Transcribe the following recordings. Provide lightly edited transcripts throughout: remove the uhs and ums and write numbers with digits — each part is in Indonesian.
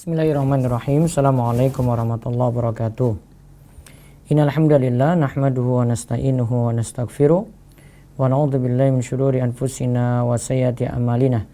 Bismillahirrahmanirrahim. Assalamualaikum warahmatullahi wabarakatuh. Innal hamdalillah nahmaduhu wa nasta'inuhu wa nastaghfiruh wa na'udzu billahi min syururi anfusina wa sayyiati a'malina.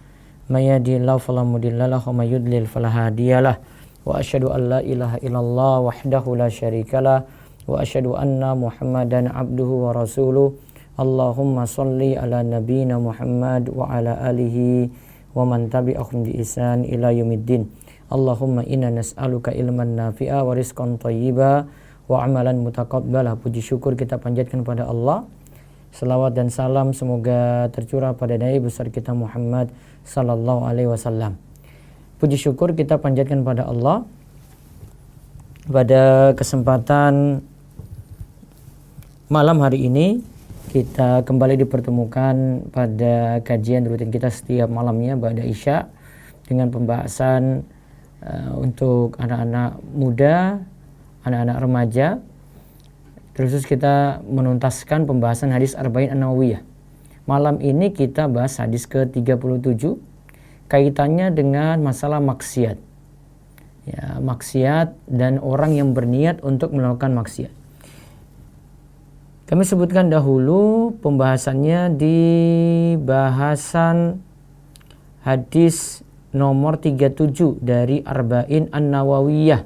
May yahdihillahu fala mudhillalah wa may yudlil fala hadiyalah. Wa asyhadu an la ilaha illallah wahdahu la syarikalah wa asyhadu anna Muhammadan abduhu wa rasuluh. Allahumma shalli ala nabiyyina Muhammad wa ala alihi wa man tabi'ahum bi ihsan ila yaumiddin. Allahumma inna nas'aluka ilman nafi'a wa rizqan thayyiba wa amalan mutaqabbala. Puji syukur kita panjatkan pada Allah. Selawat dan salam semoga tercurah pada Nabi besar kita Muhammad sallallahu alaihi wasallam. Puji syukur kita panjatkan pada Allah. Pada kesempatan malam hari ini kita kembali dipertemukan pada kajian rutin kita setiap malamnya ba'da Isya dengan pembahasan untuk anak-anak muda, anak-anak remaja. Terus kita menuntaskan pembahasan hadis Arba'in An-Nawawiyah. Malam ini kita bahas hadis ke-37 kaitannya dengan masalah maksiat. Ya, maksiat dan orang yang berniat untuk melakukan maksiat. Kami sebutkan dahulu pembahasannya di bahasan hadis nomor 37 dari Arba'in An-Nawawiyah.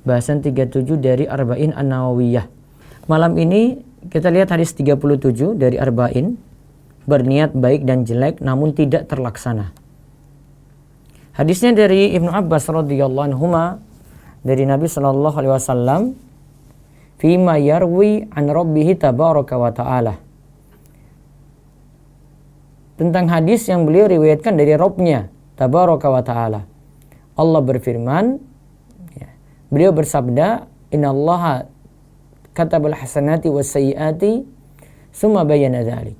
Bahasan 37 dari Arba'in An-Nawawiyah. Malam ini kita lihat hadis 37 dari Arba'in. Berniat baik dan jelek namun tidak terlaksana. Hadisnya dari Ibnu Abbas radhiyallahu anhuma dari Nabi sallallahu alaihi wasallam fima yarwi an rabbih tabaraka wa ta'ala. Tentang hadis yang beliau riwayatkan dari Rabbnya tabaraka wa ta'ala. Allah berfirman, ya, beliau bersabda, innallaha katabal hasanati was sayyiati summa bayyana dzalik.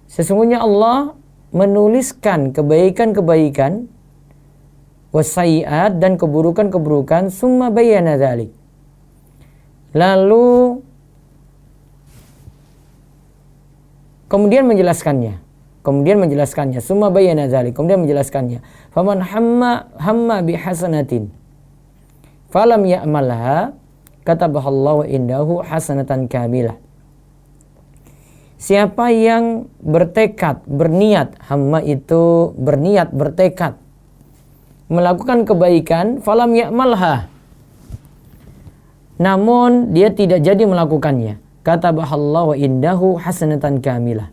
Sesungguhnya Allah menuliskan kebaikan-kebaikan was sayyiat dan keburukan-keburukan summa bayyana dzalik. Lalu kemudian menjelaskannya summa bayyana dzalik, kemudian menjelaskannya faman hamma bihasanatin falam ya'malha katabahallahu indahu hasanatan kamilah. Siapa yang bertekad, berniat, hamma itu berniat, bertekad melakukan kebaikan, falam ya'malha, namun dia tidak jadi melakukannya, katabahallahu indahu hasanatan kamilah,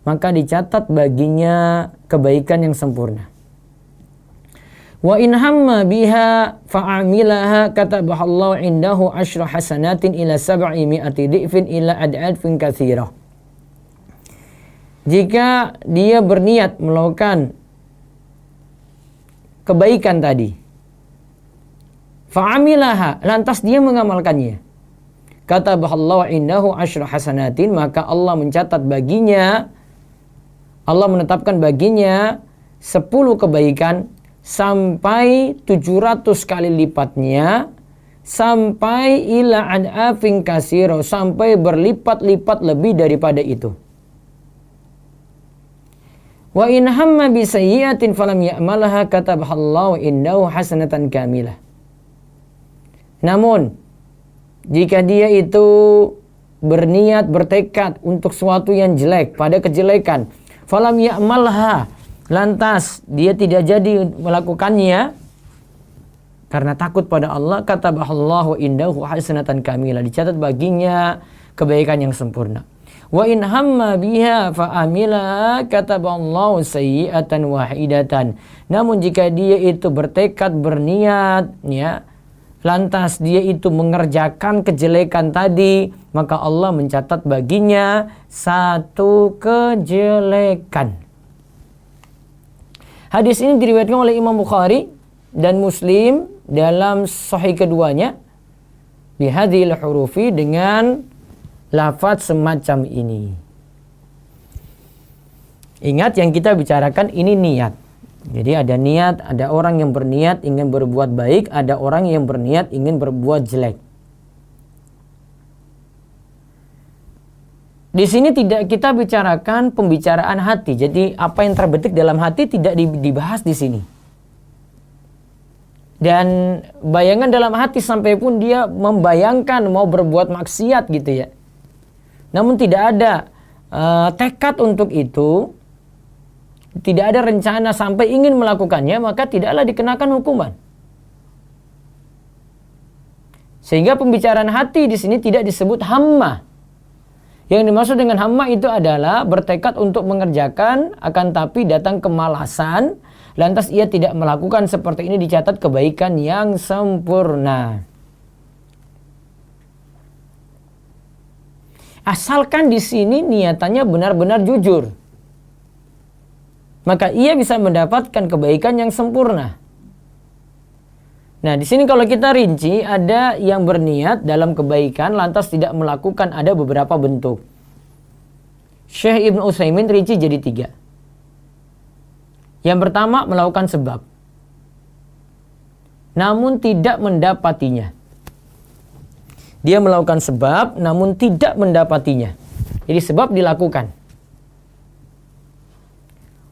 maka dicatat baginya kebaikan yang sempurna. Wa in hamma biha fa'amilaha katabahallahu indahu asyra hasanatin ila 700 di'fin ila ad'afin katsirah. Jika dia berniat melakukan kebaikan tadi, fa'amilaha, lantas dia mengamalkannya, katabahallahu indahu asyra hasanatin, maka Allah mencatat baginya, Allah menetapkan baginya 10 kebaikan sampai 700 kali lipatnya, sampai ila ad'afin katsirah, sampai berlipat-lipat lebih daripada itu. Wa in hamma bi sayyi'atin falam ya'malha katabahallahu indahu hasanatan kamilah. Namun jika dia itu berniat, bertekad untuk sesuatu yang jelek, pada kejelekan, falam ya'malha, lantas dia tidak jadi melakukannya karena takut pada Allah, katabahallahu indahu hasanatan kamilah, dicatat baginya kebaikan yang sempurna. Wa in hamma biha fa'amila kataballahu sayyi'atan wahidatan. Namun jika dia itu bertekad, berniat, ya, lantas dia itu mengerjakan kejelekan tadi, maka Allah mencatat baginya 1 kejelekan. Hadis ini diriwayatkan oleh Imam Bukhari dan Muslim dalam sahih keduanya bihadhil hurufi, dengan lafaz semacam ini. Ingat yang kita bicarakan ini niat. Jadi ada niat, ada orang yang berniat ingin berbuat baik, ada orang yang berniat ingin berbuat jelek. Di sini tidak kita bicarakan pembicaraan hati. Jadi apa yang terbetik dalam hati tidak dibahas di sini. Dan bayangan dalam hati sampai pun dia membayangkan mau berbuat maksiat gitu ya. Namun tidak ada tekad untuk itu, tidak ada rencana sampai ingin melakukannya, maka tidaklah dikenakan hukuman. Sehingga pembicaraan hati di sini tidak disebut hamma. Yang dimaksud dengan hamma itu adalah bertekad untuk mengerjakan, akan tapi datang kemalasan, lantas ia tidak melakukan. Seperti ini dicatat kebaikan yang sempurna. Asalkan di sini niatannya benar-benar jujur, maka ia bisa mendapatkan kebaikan yang sempurna. Nah, di sini kalau kita rinci, ada yang berniat dalam kebaikan lantas tidak melakukan, ada beberapa bentuk. Syekh Ibnu Utsaimin rinci jadi 3. Yang pertama, melakukan sebab, namun tidak mendapatinya. Dia melakukan sebab, namun tidak mendapatinya. Jadi sebab dilakukan.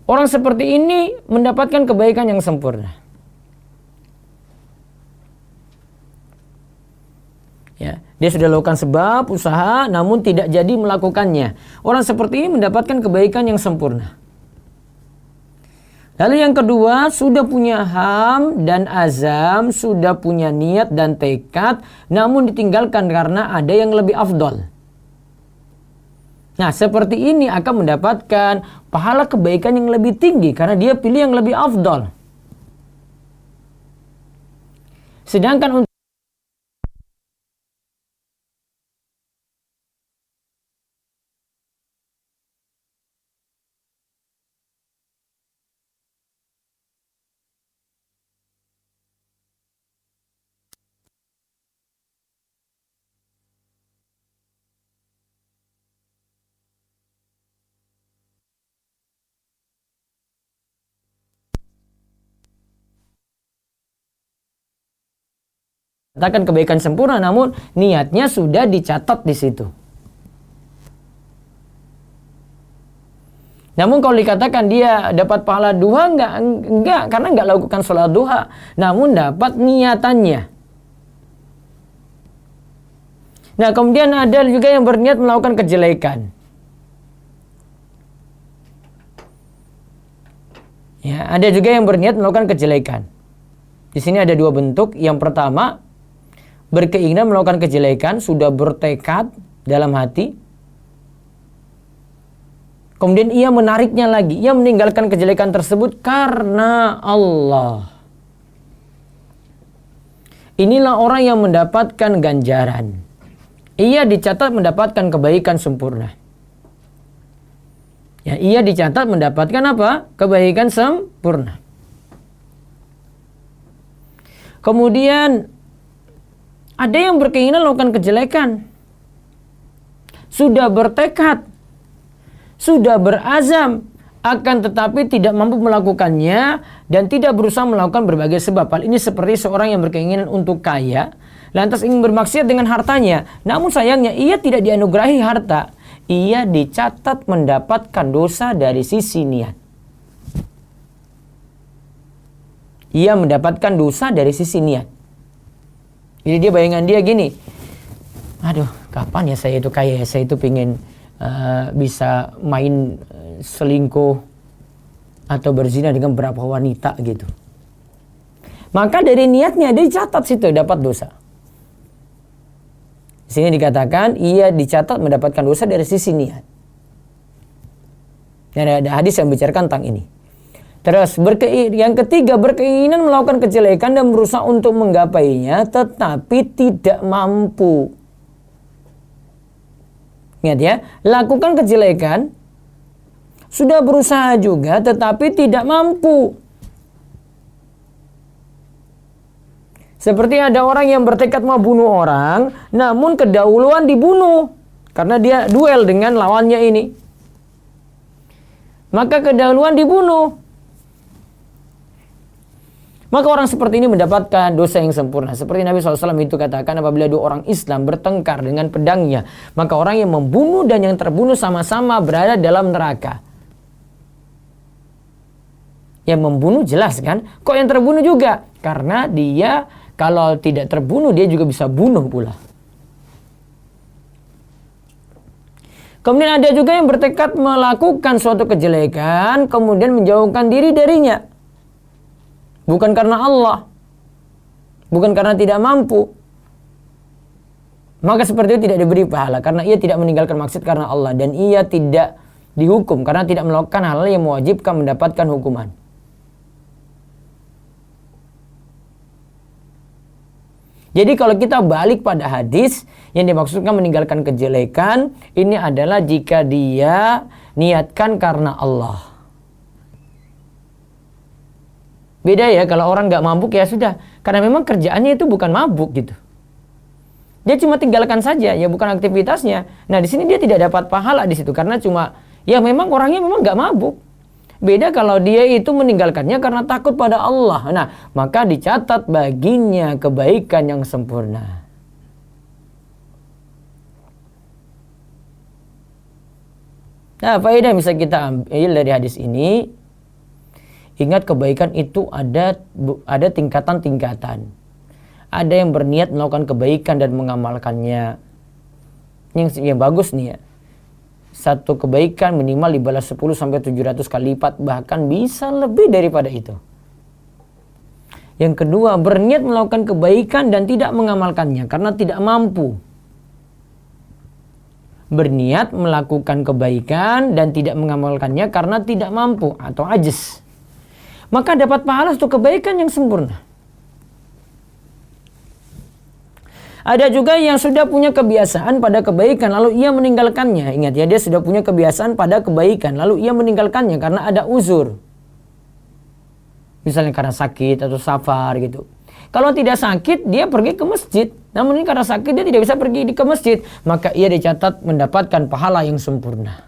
Orang seperti ini mendapatkan kebaikan yang sempurna. Ya, dia sudah lakukan sebab, usaha, namun tidak jadi melakukannya. Orang seperti ini mendapatkan kebaikan yang sempurna. Lalu yang kedua, sudah punya ham dan azam, sudah punya niat dan tekad, namun ditinggalkan karena ada yang lebih afdol. Nah, seperti ini akan mendapatkan pahala kebaikan yang lebih tinggi karena dia pilih yang lebih afdol. Sedangkan untuk katakan kebaikan sempurna, namun niatnya sudah dicatat di situ. Namun kalau dikatakan dia dapat pahala duha, enggak, karena enggak lakukan sholat duha, namun dapat niatannya. Nah, kemudian ada juga yang berniat melakukan kejelekan. Ya, ada juga yang berniat melakukan kejelekan. Di sini ada 2 bentuk. Yang pertama, berkeinginan melakukan kejelekan, sudah bertekad dalam hati. Kemudian ia menariknya lagi, ia meninggalkan kejelekan tersebut karena Allah. Inilah orang yang mendapatkan ganjaran. Ia dicatat mendapatkan kebaikan sempurna. Ya, ia dicatat mendapatkan apa? Kebaikan sempurna. Kemudian ada yang berkeinginan melakukan kejelekan, sudah bertekad, sudah berazam, akan tetapi tidak mampu melakukannya dan tidak berusaha melakukan berbagai sebab. Hal ini seperti seorang yang berkeinginan untuk kaya, lantas ingin bermaksiat dengan hartanya, namun sayangnya ia tidak dianugerahi harta. Ia dicatat mendapatkan dosa dari sisi niat. Ia mendapatkan dosa dari sisi niat. Jadi dia bayangan dia gini, aduh, kapan ya saya itu kaya ya, saya itu pengen bisa main selingkuh atau berzina dengan beberapa wanita gitu. Maka dari niatnya dia dicatat situ dapat dosa. Di sini dikatakan ia dicatat mendapatkan dosa dari sisi niat. Dan ada hadis yang bicarakan tentang ini. Terus yang ketiga, berkeinginan melakukan kejelekan dan berusaha untuk menggapainya tetapi tidak mampu. Ingat ya, lakukan kejelekan, sudah berusaha juga tetapi tidak mampu. Seperti ada orang yang bertekad mau bunuh orang, namun kedahuluan dibunuh karena dia duel dengan lawannya ini. Maka kedahuluan dibunuh. Maka orang seperti ini mendapatkan dosa yang sempurna. Seperti Nabi SAW itu katakan, apabila 2 orang Islam bertengkar dengan pedangnya, maka orang yang membunuh dan yang terbunuh sama-sama berada dalam neraka. Yang membunuh jelas kan? Kok yang terbunuh juga? Karena dia kalau tidak terbunuh dia juga bisa bunuh pula. Kemudian ada juga yang bertekad melakukan suatu kejelekan kemudian menjauhkan diri darinya. Bukan karena Allah. Bukan karena tidak mampu. Maka seperti itu tidak diberi pahala karena ia tidak meninggalkan maksud karena Allah dan ia tidak dihukum karena tidak melakukan hal yang mewajibkan mendapatkan hukuman. Jadi kalau kita balik pada hadis yang dimaksudkan meninggalkan kejelekan ini adalah jika dia niatkan karena Allah. Beda ya kalau orang nggak mabuk ya sudah karena memang kerjaannya itu bukan mabuk gitu. Dia cuma tinggalkan saja, ya bukan aktivitasnya. Nah di sini dia tidak dapat pahala di situ karena cuma ya memang orangnya memang nggak mabuk. Beda kalau dia itu meninggalkannya karena takut pada Allah. Nah maka dicatat baginya kebaikan yang sempurna. Nah faedah yang bisa kita ambil dari hadis ini, ingat kebaikan itu ada tingkatan-tingkatan. Ada yang berniat melakukan kebaikan dan mengamalkannya. Yang bagus nih ya. Satu kebaikan minimal dibalas 10-700 kali lipat. Bahkan bisa lebih daripada itu. Yang kedua, berniat melakukan kebaikan dan tidak mengamalkannya karena tidak mampu. Berniat melakukan kebaikan dan tidak mengamalkannya karena tidak mampu atau ajis. Maka dapat pahala satu kebaikan yang sempurna. Ada juga yang sudah punya kebiasaan pada kebaikan lalu ia meninggalkannya. Ingat ya, dia sudah punya kebiasaan pada kebaikan lalu ia meninggalkannya karena ada uzur. Misalnya karena sakit atau safar gitu. Kalau tidak sakit dia pergi ke masjid. Namun ini karena sakit dia tidak bisa pergi ke masjid. Maka ia dicatat mendapatkan pahala yang sempurna.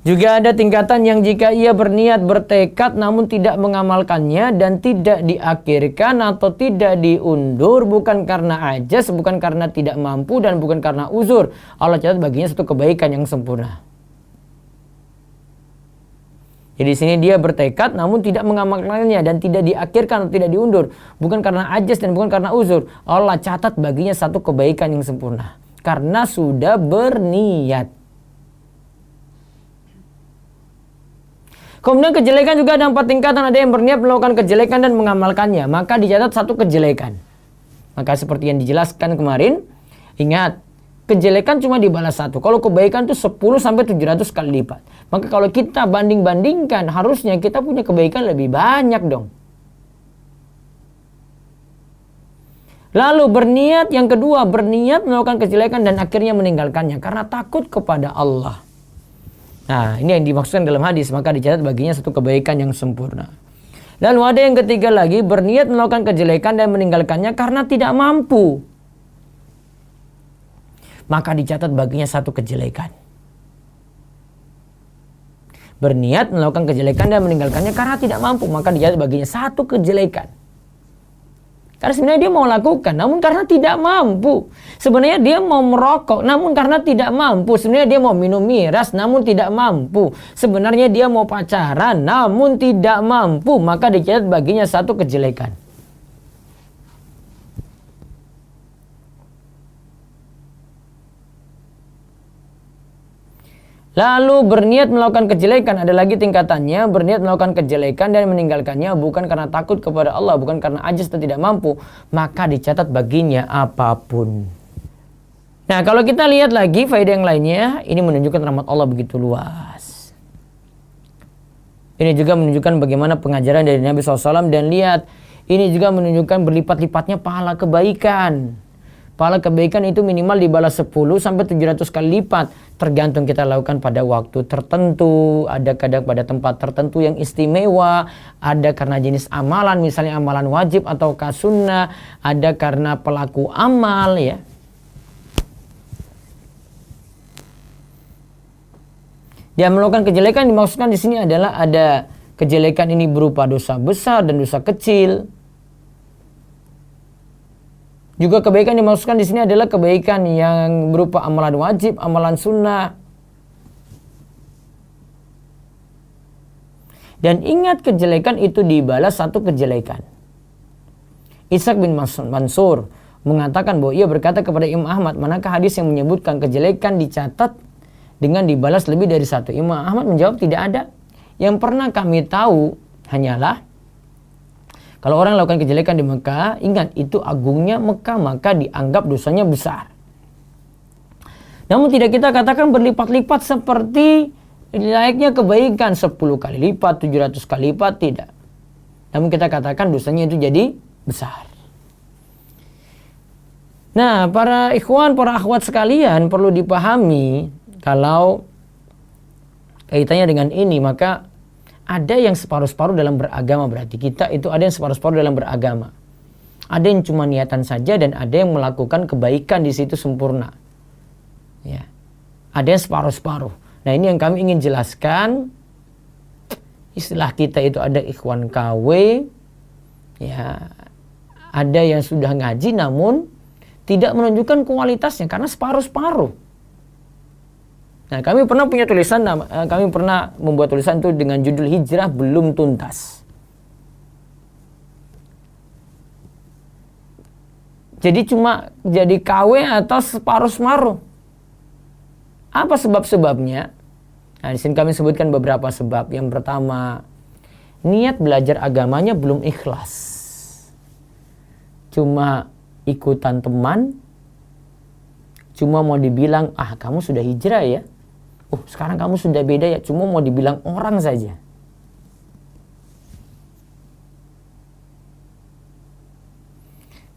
Juga ada tingkatan yang jika ia berniat bertekad namun tidak mengamalkannya dan tidak diakhirkan atau tidak diundur bukan karena ajas, bukan karena tidak mampu dan bukan karena uzur. Allah catat baginya satu kebaikan yang sempurna. Jadi di sini dia bertekad namun tidak mengamalkannya dan tidak diakhirkan atau tidak diundur bukan karena ajas dan bukan karena uzur. Allah catat baginya satu kebaikan yang sempurna karena sudah berniat. Kemudian kejelekan juga ada 4 tingkatan. Ada yang berniat melakukan kejelekan dan mengamalkannya. Maka dicatat satu kejelekan. Maka seperti yang dijelaskan kemarin. Ingat. Kejelekan cuma dibalas satu. Kalau kebaikan itu 10-700 kali lipat. Maka kalau kita banding-bandingkan. Harusnya kita punya kebaikan lebih banyak dong. Lalu berniat yang kedua. Berniat melakukan kejelekan dan akhirnya meninggalkannya. Karena takut kepada Allah. Nah, ini yang dimaksudkan dalam hadis, maka dicatat baginya satu kebaikan yang sempurna. Lalu ada yang ketiga lagi, berniat melakukan kejelekan dan meninggalkannya karena tidak mampu. Maka dicatat baginya satu kejelekan. Berniat melakukan kejelekan dan meninggalkannya karena tidak mampu, maka dicatat baginya satu kejelekan. Karena sebenarnya dia mau lakukan, namun karena tidak mampu. Sebenarnya dia mau merokok, namun karena tidak mampu. Sebenarnya dia mau minum miras, namun tidak mampu. Sebenarnya dia mau pacaran, namun tidak mampu. Maka dicatat baginya satu kejelekan. Lalu berniat melakukan kejelekan, ada lagi tingkatannya, berniat melakukan kejelekan dan meninggalkannya bukan karena takut kepada Allah, bukan karena ajaz dan tidak mampu, maka dicatat baginya apapun. Nah kalau kita lihat lagi faedah yang lainnya, ini menunjukkan rahmat Allah begitu luas. Ini juga menunjukkan bagaimana pengajaran dari Nabi SAW dan lihat, ini juga menunjukkan berlipat-lipatnya pahala kebaikan. Pahala kebaikan itu minimal dibalas 10-700 kali lipat. Tergantung kita lakukan pada waktu tertentu. Ada kadang pada tempat tertentu yang istimewa. Ada karena jenis amalan. Misalnya amalan wajib atau sunnah. Ada karena pelaku amal ya. Dia melakukan kejelekan dimaksudkan di sini adalah ada kejelekan ini berupa dosa besar dan dosa kecil. Juga kebaikan dimaksudkan di sini adalah kebaikan yang berupa amalan wajib, amalan sunnah. Dan ingat, kejelekan itu dibalas satu kejelekan. Ishaq bin Mansur mengatakan bahwa ia berkata kepada Imam Ahmad, manakah hadis yang menyebutkan kejelekan dicatat dengan dibalas lebih dari satu? Imam Ahmad menjawab, tidak ada. Yang pernah kami tahu hanyalah kalau orang lakukan kejelekan di Mekah, ingat itu agungnya Mekah, maka dianggap dosanya besar. Namun tidak kita katakan berlipat-lipat seperti layaknya kebaikan 10 kali lipat, 700 kali lipat, tidak. Namun kita katakan dosanya itu jadi besar. Nah, para ikhwan, para akhwat sekalian, perlu dipahami kalau kaitannya dengan ini, maka ada yang separuh-separuh dalam beragama. Berarti kita itu ada yang separuh-separuh dalam beragama. Ada yang cuma niatan saja dan ada yang melakukan kebaikan di situ sempurna. Ya. Ada yang separuh-separuh. Nah, ini yang kami ingin jelaskan. Istilah kita itu ada ikhwan KW, ya, ada yang sudah ngaji namun tidak menunjukkan kualitasnya karena separuh-separuh. Nah, kami pernah punya tulisan, kami pernah membuat tulisan itu dengan judul Hijrah Belum Tuntas. Jadi cuma jadi KW atau separuh-separuh. Apa sebab-sebabnya? Nah, di sini kami sebutkan beberapa sebab. Yang pertama, niat belajar agamanya belum ikhlas. Cuma ikutan teman, cuma mau dibilang, kamu sudah hijrah ya, sekarang kamu sudah beda ya, cuma mau dibilang orang saja.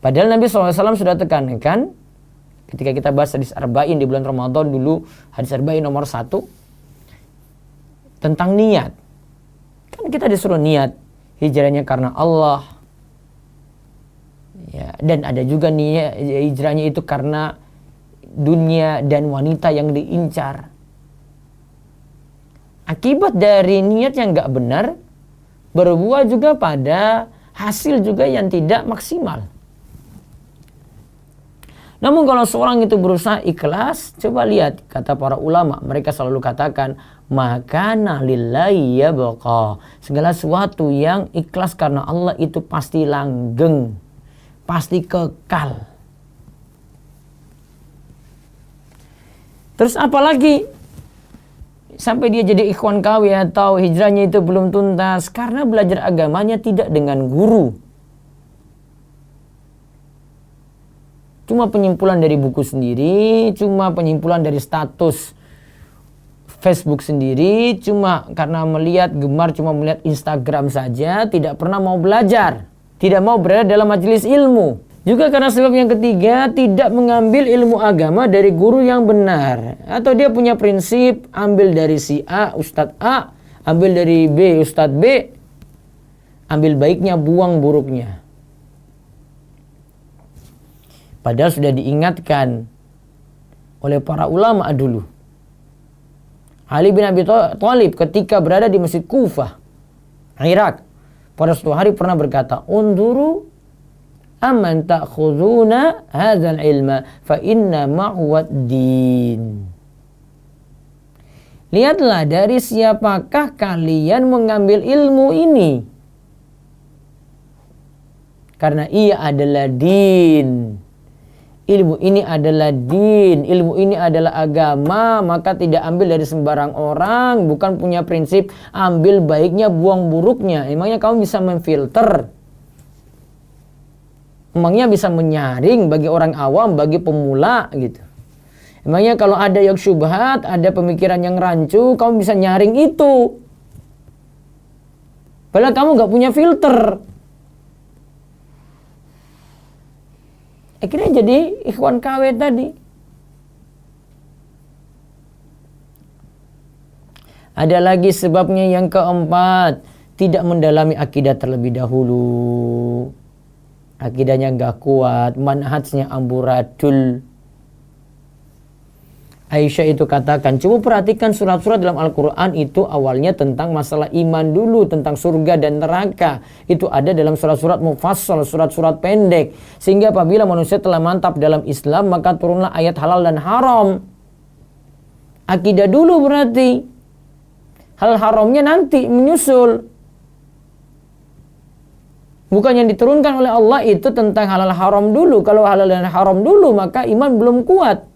Padahal Nabi SAW sudah tekankan, ketika kita bahas hadis Arba'in di bulan Ramadan dulu, hadis Arba'in nomor 1, tentang niat. Kan kita disuruh niat, hijrahnya karena Allah. Ya, dan ada juga niat hijrahnya itu karena dunia dan wanita yang diincar. Akibat dari niat yang gak benar berbuah juga pada hasil juga yang tidak maksimal. Namun kalau seorang itu berusaha ikhlas, coba lihat kata para ulama, mereka selalu katakan makana lillahi yabqa. Segala sesuatu yang ikhlas karena Allah itu pasti langgeng, pasti kekal. Terus apalagi sampai dia jadi ikhwan KW atau hijrahnya itu belum tuntas karena belajar agamanya tidak dengan guru. Cuma penyimpulan dari buku sendiri, cuma penyimpulan dari status Facebook sendiri, cuma karena melihat gemar cuma melihat Instagram saja, tidak pernah mau belajar, tidak mau berada dalam majelis ilmu. Juga karena sebab yang ketiga, tidak mengambil ilmu agama dari guru yang benar. Atau dia punya prinsip, ambil dari si A, Ustadz A, ambil dari B, Ustadz B, ambil baiknya, buang buruknya. Padahal sudah diingatkan oleh para ulama dulu. Ali bin Abi Thalib ketika berada di Masjid Kufah, Irak, pada suatu hari pernah berkata, "Unduru amman ta'khuduna hadzal ilma fa inna ma'wad din." Lihatlah dari siapakah kalian mengambil ilmu ini. Karena ia adalah din. Ilmu ini adalah din, ilmu ini adalah agama, maka tidak ambil dari sembarang orang, bukan punya prinsip ambil baiknya, buang buruknya. Emangnya kamu bisa memfilter? Emangnya bisa menyaring bagi orang awam, bagi pemula gitu? Emangnya kalau ada yang syubhat, ada pemikiran yang rancu, kamu bisa nyaring itu? Padahal kamu gak punya filter. Akhirnya jadi ikhwan KW tadi. Ada lagi sebabnya yang keempat, tidak mendalami akidah terlebih dahulu. Akidahnya gak kuat, manhajnya amburadul. Aisyah itu katakan, coba perhatikan surat-surat dalam Al-Quran itu awalnya tentang masalah iman dulu, tentang surga dan neraka. Itu ada dalam surat-surat mufassal, surat-surat pendek. Sehingga apabila manusia telah mantap dalam Islam, maka turunlah ayat halal dan haram. Akidah dulu berarti. Hal haramnya nanti menyusul. Bukan yang diturunkan oleh Allah itu tentang halal haram dulu. Kalau halal dan haram dulu, maka iman belum kuat.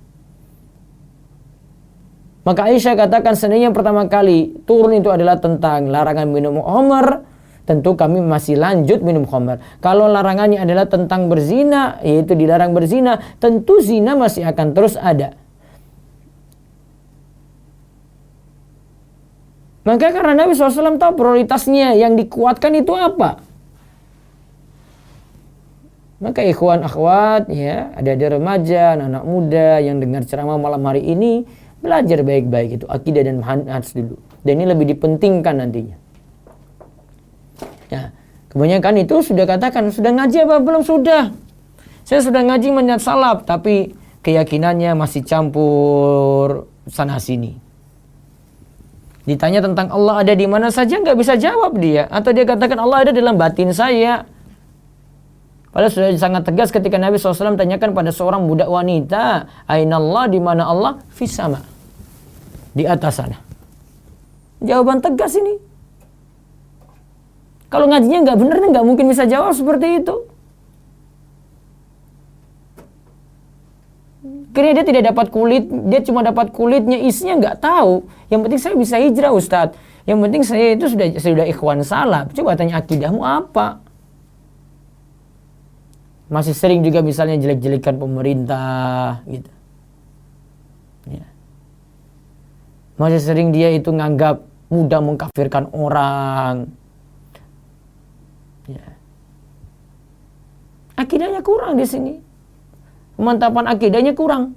Maka Aisyah katakan seandainya pertama kali turun itu adalah tentang larangan minum khamar, tentu kami masih lanjut minum khamar. Kalau larangannya adalah tentang berzina, yaitu dilarang berzina, tentu zina masih akan terus ada. Maka karena Nabi SAW tahu prioritasnya yang dikuatkan itu apa, maka ikhwan akhwat ya, ada remaja, anak muda yang dengar ceramah malam hari ini, belajar baik-baik itu akidah dan manhaj dulu. Dan ini lebih dipentingkan nantinya. Ya, kebanyakan itu sudah katakan, sudah ngaji apa belum? Sudah. Saya sudah ngaji manhaj salaf, tapi keyakinannya masih campur sana sini. Ditanya tentang Allah ada di mana saja, nggak bisa jawab dia. Atau dia katakan Allah ada dalam batin saya. Padahal sudah sangat tegas ketika Nabi SAW tanyakan pada seorang budak wanita, Aina Allah, di mana Allah? Fis sama, di atas sana. Jawaban tegas ini. Kalau ngajinya nggak benar, nggak mungkin bisa jawab seperti itu. Karena dia tidak dapat kulit, dia cuma dapat kulitnya, isinya nggak tahu. Yang penting saya bisa hijrah, Ustadz. Yang penting saya itu sudah ikhwan salaf. Coba tanya akidahmu apa? Masih sering juga misalnya jelek-jelekan pemerintah gitu. Ya. Masih sering dia itu nganggap mudah mengkafirkan orang. Ya. Akidahnya kurang di sini. Pemantapan akidahnya kurang.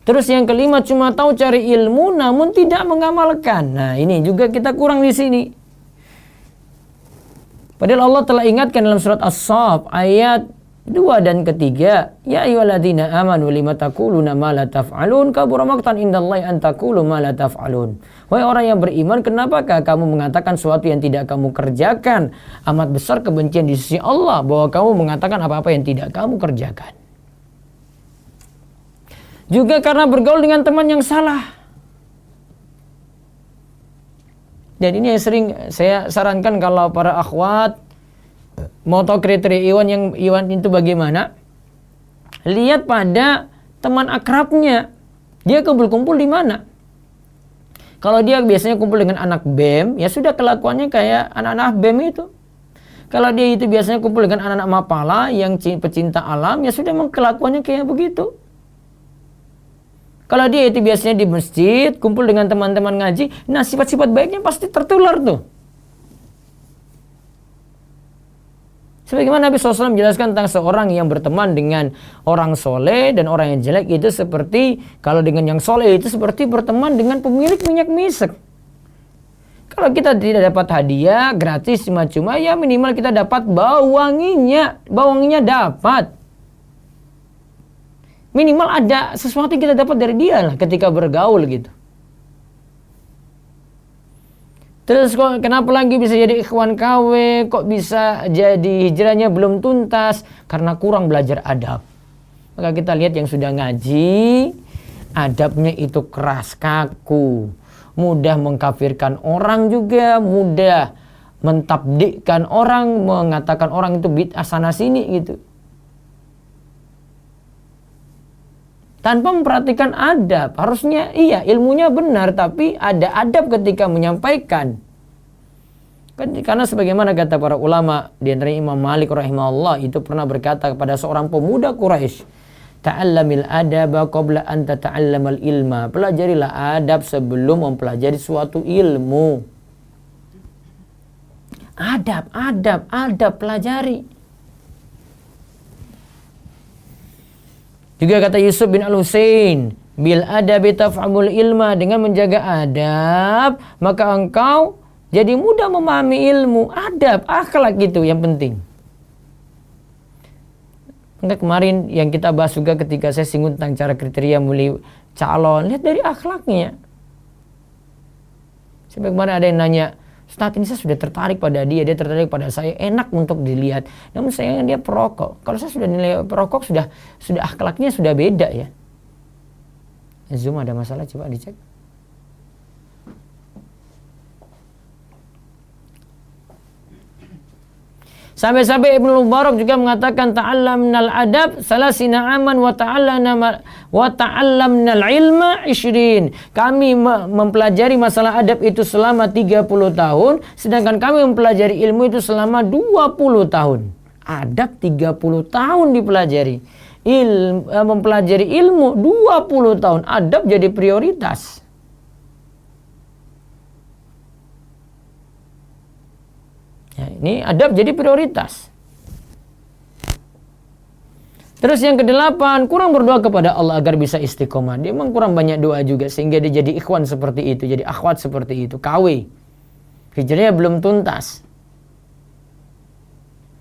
Terus yang kelima, cuma tahu cari ilmu namun tidak mengamalkan. Nah, ini juga kita kurang di sini. Padahal Allah telah ingatkan dalam surat As-Saff ayat 2 dan ketiga, ya ayyuhalladzina amanu lima taquluna ma la taf'alun kabura maqtan indallahi an taqulu ma la taf'alun. Wahai orang yang beriman, kenapakah kamu mengatakan sesuatu yang tidak kamu kerjakan? Amat besar kebencian di sisi Allah bahwa kamu mengatakan apa-apa yang tidak kamu kerjakan. Juga karena bergaul dengan teman yang salah. Dan ini yang sering saya sarankan kalau para akhwat mau tahu kriteria Iwan itu bagaimana, lihat pada teman akrabnya. Dia kumpul-kumpul di mana? Kalau dia biasanya kumpul dengan anak BEM, ya sudah kelakuannya kayak anak-anak BEM itu. Kalau dia itu biasanya kumpul dengan anak-anak Mapala yang pecinta alam, ya sudah memang kelakuannya kayak begitu. Kalau dia itu biasanya di masjid, kumpul dengan teman-teman ngaji, nah sifat-sifat baiknya pasti tertular tuh. Sebagaimana Nabi SAW menjelaskan tentang seorang yang berteman dengan orang soleh dan orang yang jelek itu seperti, kalau dengan yang soleh itu seperti berteman dengan pemilik minyak misek. Kalau kita tidak dapat hadiah gratis cuma-cuma, ya minimal kita dapat bau wanginya. Bau wanginya dapat. Minimal ada sesuatu yang kita dapat dari dia lah ketika bergaul gitu. Terus kok kenapa lagi bisa jadi ikhwan KW? Kok bisa jadi hijrahnya belum tuntas? Karena kurang belajar adab. Maka kita lihat yang sudah ngaji, adabnya itu keras kaku. Mudah mengkafirkan orang juga, mudah mentabdikkan orang, mengatakan orang itu bid'ah sana sini gitu. Tanpa memperhatikan adab. Harusnya iya ilmunya benar, tapi ada adab ketika menyampaikan. Karena sebagaimana kata para ulama, di antara Imam Malik rahimahullah itu pernah berkata kepada seorang pemuda Quraisy, ta'allamil adaba qabla an tata'allamal ilma. Pelajarilah adab sebelum mempelajari suatu ilmu. Adab pelajari. Juga kata Yusuf bin Al-Husain, bil adabi taf'amul ilma, dengan menjaga adab maka engkau jadi mudah memahami ilmu. Adab, akhlak gitu yang penting. Maka kemarin yang kita bahas juga ketika saya singgung tentang cara kriteria milih calon, lihat dari akhlaknya. Sebagaimana ada yang nanya, Ustaz ini saya sudah tertarik pada dia tertarik pada saya, enak untuk dilihat. Namun sayangnya dia perokok. Kalau saya sudah nilai perokok, sudah akhlaknya sudah beda ya. Zoom ada masalah, coba dicek. Sampai-sampai Ibnu Mubarak juga mengatakan ta'allamnal adab salasina aman wa ta'allamnal ilma 20. Kami mempelajari masalah adab itu selama 30 tahun, sedangkan kami mempelajari ilmu itu selama 20 tahun. Adab 30 tahun dipelajari. Mempelajari ilmu 20 tahun. Adab jadi prioritas. Ya, ini adab jadi prioritas. Terus yang ke-8, kurang berdoa kepada Allah agar bisa istiqomah. Dia memang kurang banyak doa juga sehingga dia jadi ikhwan seperti itu, jadi akhwat seperti itu, KW. Hijrahnya belum tuntas.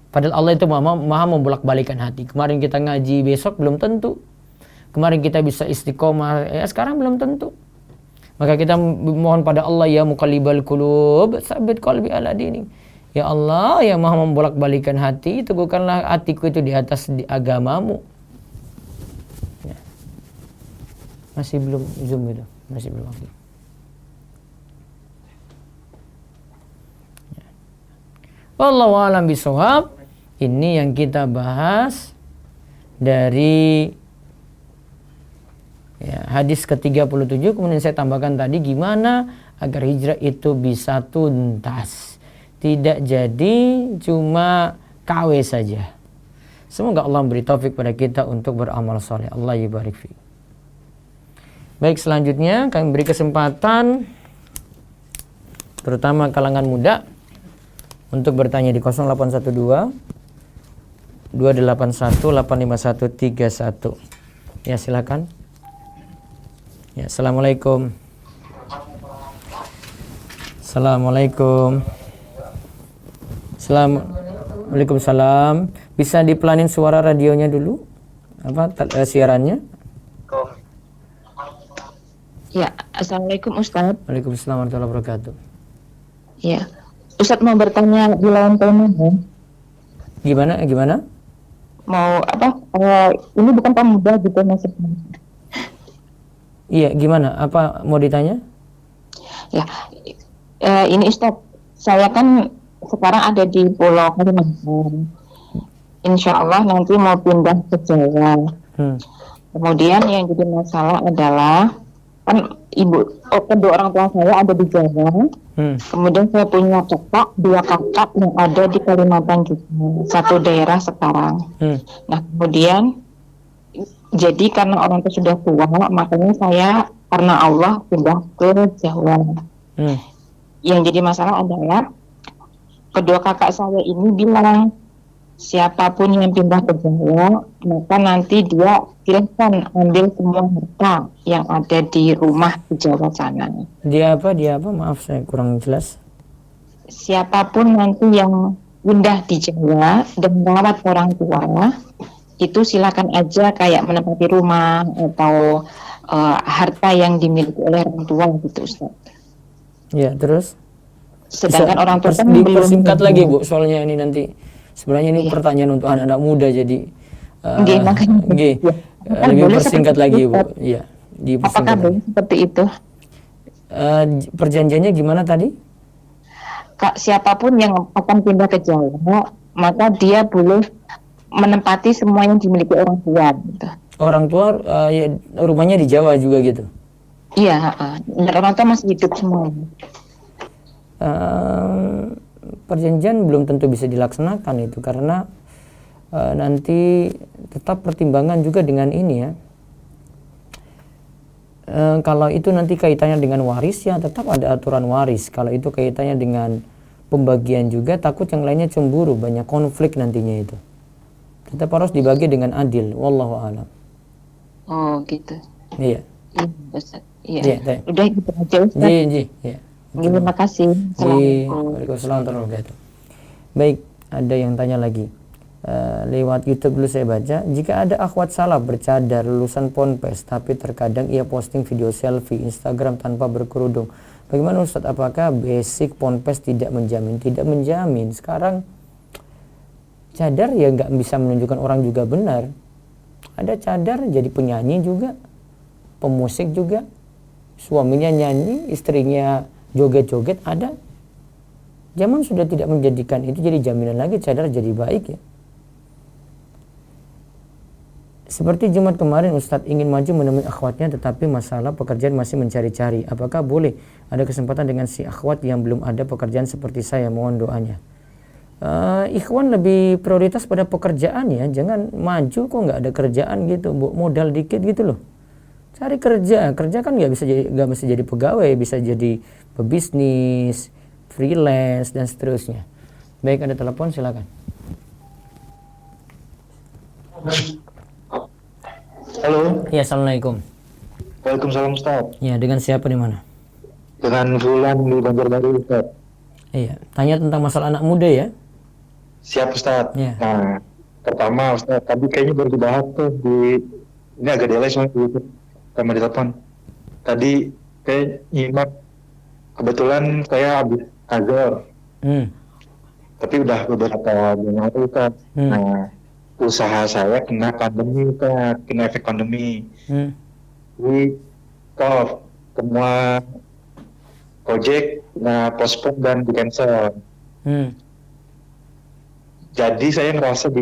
Padahal Allah itu maha membolak-balikan hati. Kemarin kita ngaji, besok belum tentu. Kemarin kita bisa istiqomah, ya sekarang belum tentu. Maka kita mohon pada Allah, ya muqallibal qulub, tsabit qalbi ala dinik. Ya Allah yang maha membolak-balikan hati, teguhkanlah hatiku itu di atas agamamu. Ya. Masih belum zoom itu, masih belum aktif. Ya. Wallahu a'lam bishawab. Ini yang kita bahas dari hadis ke-37. Kemudian saya tambahkan tadi gimana agar hijrah itu bisa tuntas. Tidak jadi cuma KW saja. Semoga Allah beri taufik pada kita untuk beramal soleh. Allah yubarik fi. Baik, selanjutnya kami beri kesempatan terutama kalangan muda untuk bertanya di 0812 281 85131. Ya, silakan. Ya, assalamualaikum. Assalamualaikum. Waalaikumsalam. Bisa dipelanin suara radionya dulu? Siarannya? Ya, assalamualaikum Ustadz. Waalaikumsalam warahmatullahi wabarakatuh. Ya, Ustadz mau bertanya di lawan tema ya. Gimana? Mau apa? Ini bukan pemuda gitu maksudnya. Iya, gimana? Apa mau ditanya? Ya, ini Ustadz, saya kan sekarang ada di Pulau Kalimantan. Insya Allah nanti mau pindah ke Jawa. Kemudian yang jadi masalah adalah kan kedua orang tua saya ada di Jawa. Kemudian saya punya dua kakak yang ada di Kalimantan juga, satu daerah sekarang. Nah kemudian jadi karena orang tua sudah tua, makanya saya karena Allah pindah ke Jawa. Yang jadi masalah adalah kedua kakak saya ini bilang siapapun yang pindah ke Jawa maka nanti dia silahkan ambil semua harta yang ada di rumah di Jawa sana. Dia apa? Maaf saya kurang jelas. Siapapun nanti yang pindah di Jawa dan merawat orang tua itu silakan aja kayak menempati rumah atau harta yang dimiliki oleh orang tua gitu Ustaz. Ya, terus? Sedangkan orang tua kan belum dipersingkat lagi Bu, soalnya ini nanti sebenarnya ini pertanyaan untuk anak-anak muda jadi lebih persingkat lagi Bu. Iya, apakah boleh seperti itu? Perjanjiannya gimana tadi? Siapapun yang akan pindah ke Jawa, maka dia boleh menempati semua yang dimiliki orang tua gitu. Orang tua ya, rumahnya di Jawa juga gitu? Iya, orang tua masih hidup semua. Perjanjian belum tentu bisa dilaksanakan itu karena nanti tetap pertimbangan juga dengan ini ya. Kalau itu nanti kaitannya dengan waris ya tetap ada aturan waris. Kalau itu kaitannya dengan pembagian juga takut yang lainnya cemburu, banyak konflik nantinya itu. Tetap harus dibagi dengan adil. Wallahu a'lam. Oh gitu. Iya. Iya. Udah gitu aja Ustaz. Iya. Terima kasih. Waalaikumsalam warahmatullahi wabarakatuh. Baik, ada yang tanya lagi. Lewat YouTube dulu saya baca, jika ada akhwat salaf bercadar lulusan ponpes tapi terkadang ia posting video selfie Instagram tanpa berkerudung. Bagaimana Ustadz? Apakah basic ponpes tidak menjamin? Tidak menjamin. Sekarang cadar ya nggak bisa menunjukkan orang juga benar. Ada cadar jadi penyanyi juga, pemusik juga, suaminya nyanyi, istrinya joget-joget ada. Zaman sudah tidak menjadikan itu jadi jaminan lagi cadar jadi baik ya. Seperti Jumat kemarin Ustadz ingin maju menemui akhwatnya tetapi masalah pekerjaan masih mencari-cari. Apakah boleh ada kesempatan dengan si akhwat yang belum ada pekerjaan seperti saya? Mohon doanya. Ikhwan lebih prioritas pada pekerjaan ya. Jangan maju kok nggak ada kerjaan gitu, modal dikit gitu loh. Cari kerja. Kerja kan nggak mesti jadi pegawai, bisa jadi pebisnis, freelance dan seterusnya. Baik, ada telepon, silakan. Halo. Ya, assalamualaikum. Waalaikumsalam Ustaz. Ya, dengan siapa di mana? Dengan Fulan di Banjarbaru Ustaz. Iya, tanya tentang masalah anak muda ya. Siap Ustaz. Ya. Nah, pertama Ustaz, tadi kayaknya baru dibahas tuh ini agak delay soalnya gitu sama di telepon. Tadi kayak nyimak, kebetulan saya habis azhar. Tapi udah beberapa bulan lalu Ustaz. Nah, usaha saya kena pandemi Ustaz, kena efek pandemi. Jadi stop semua project postpone dan di cancel. Jadi saya ngerasa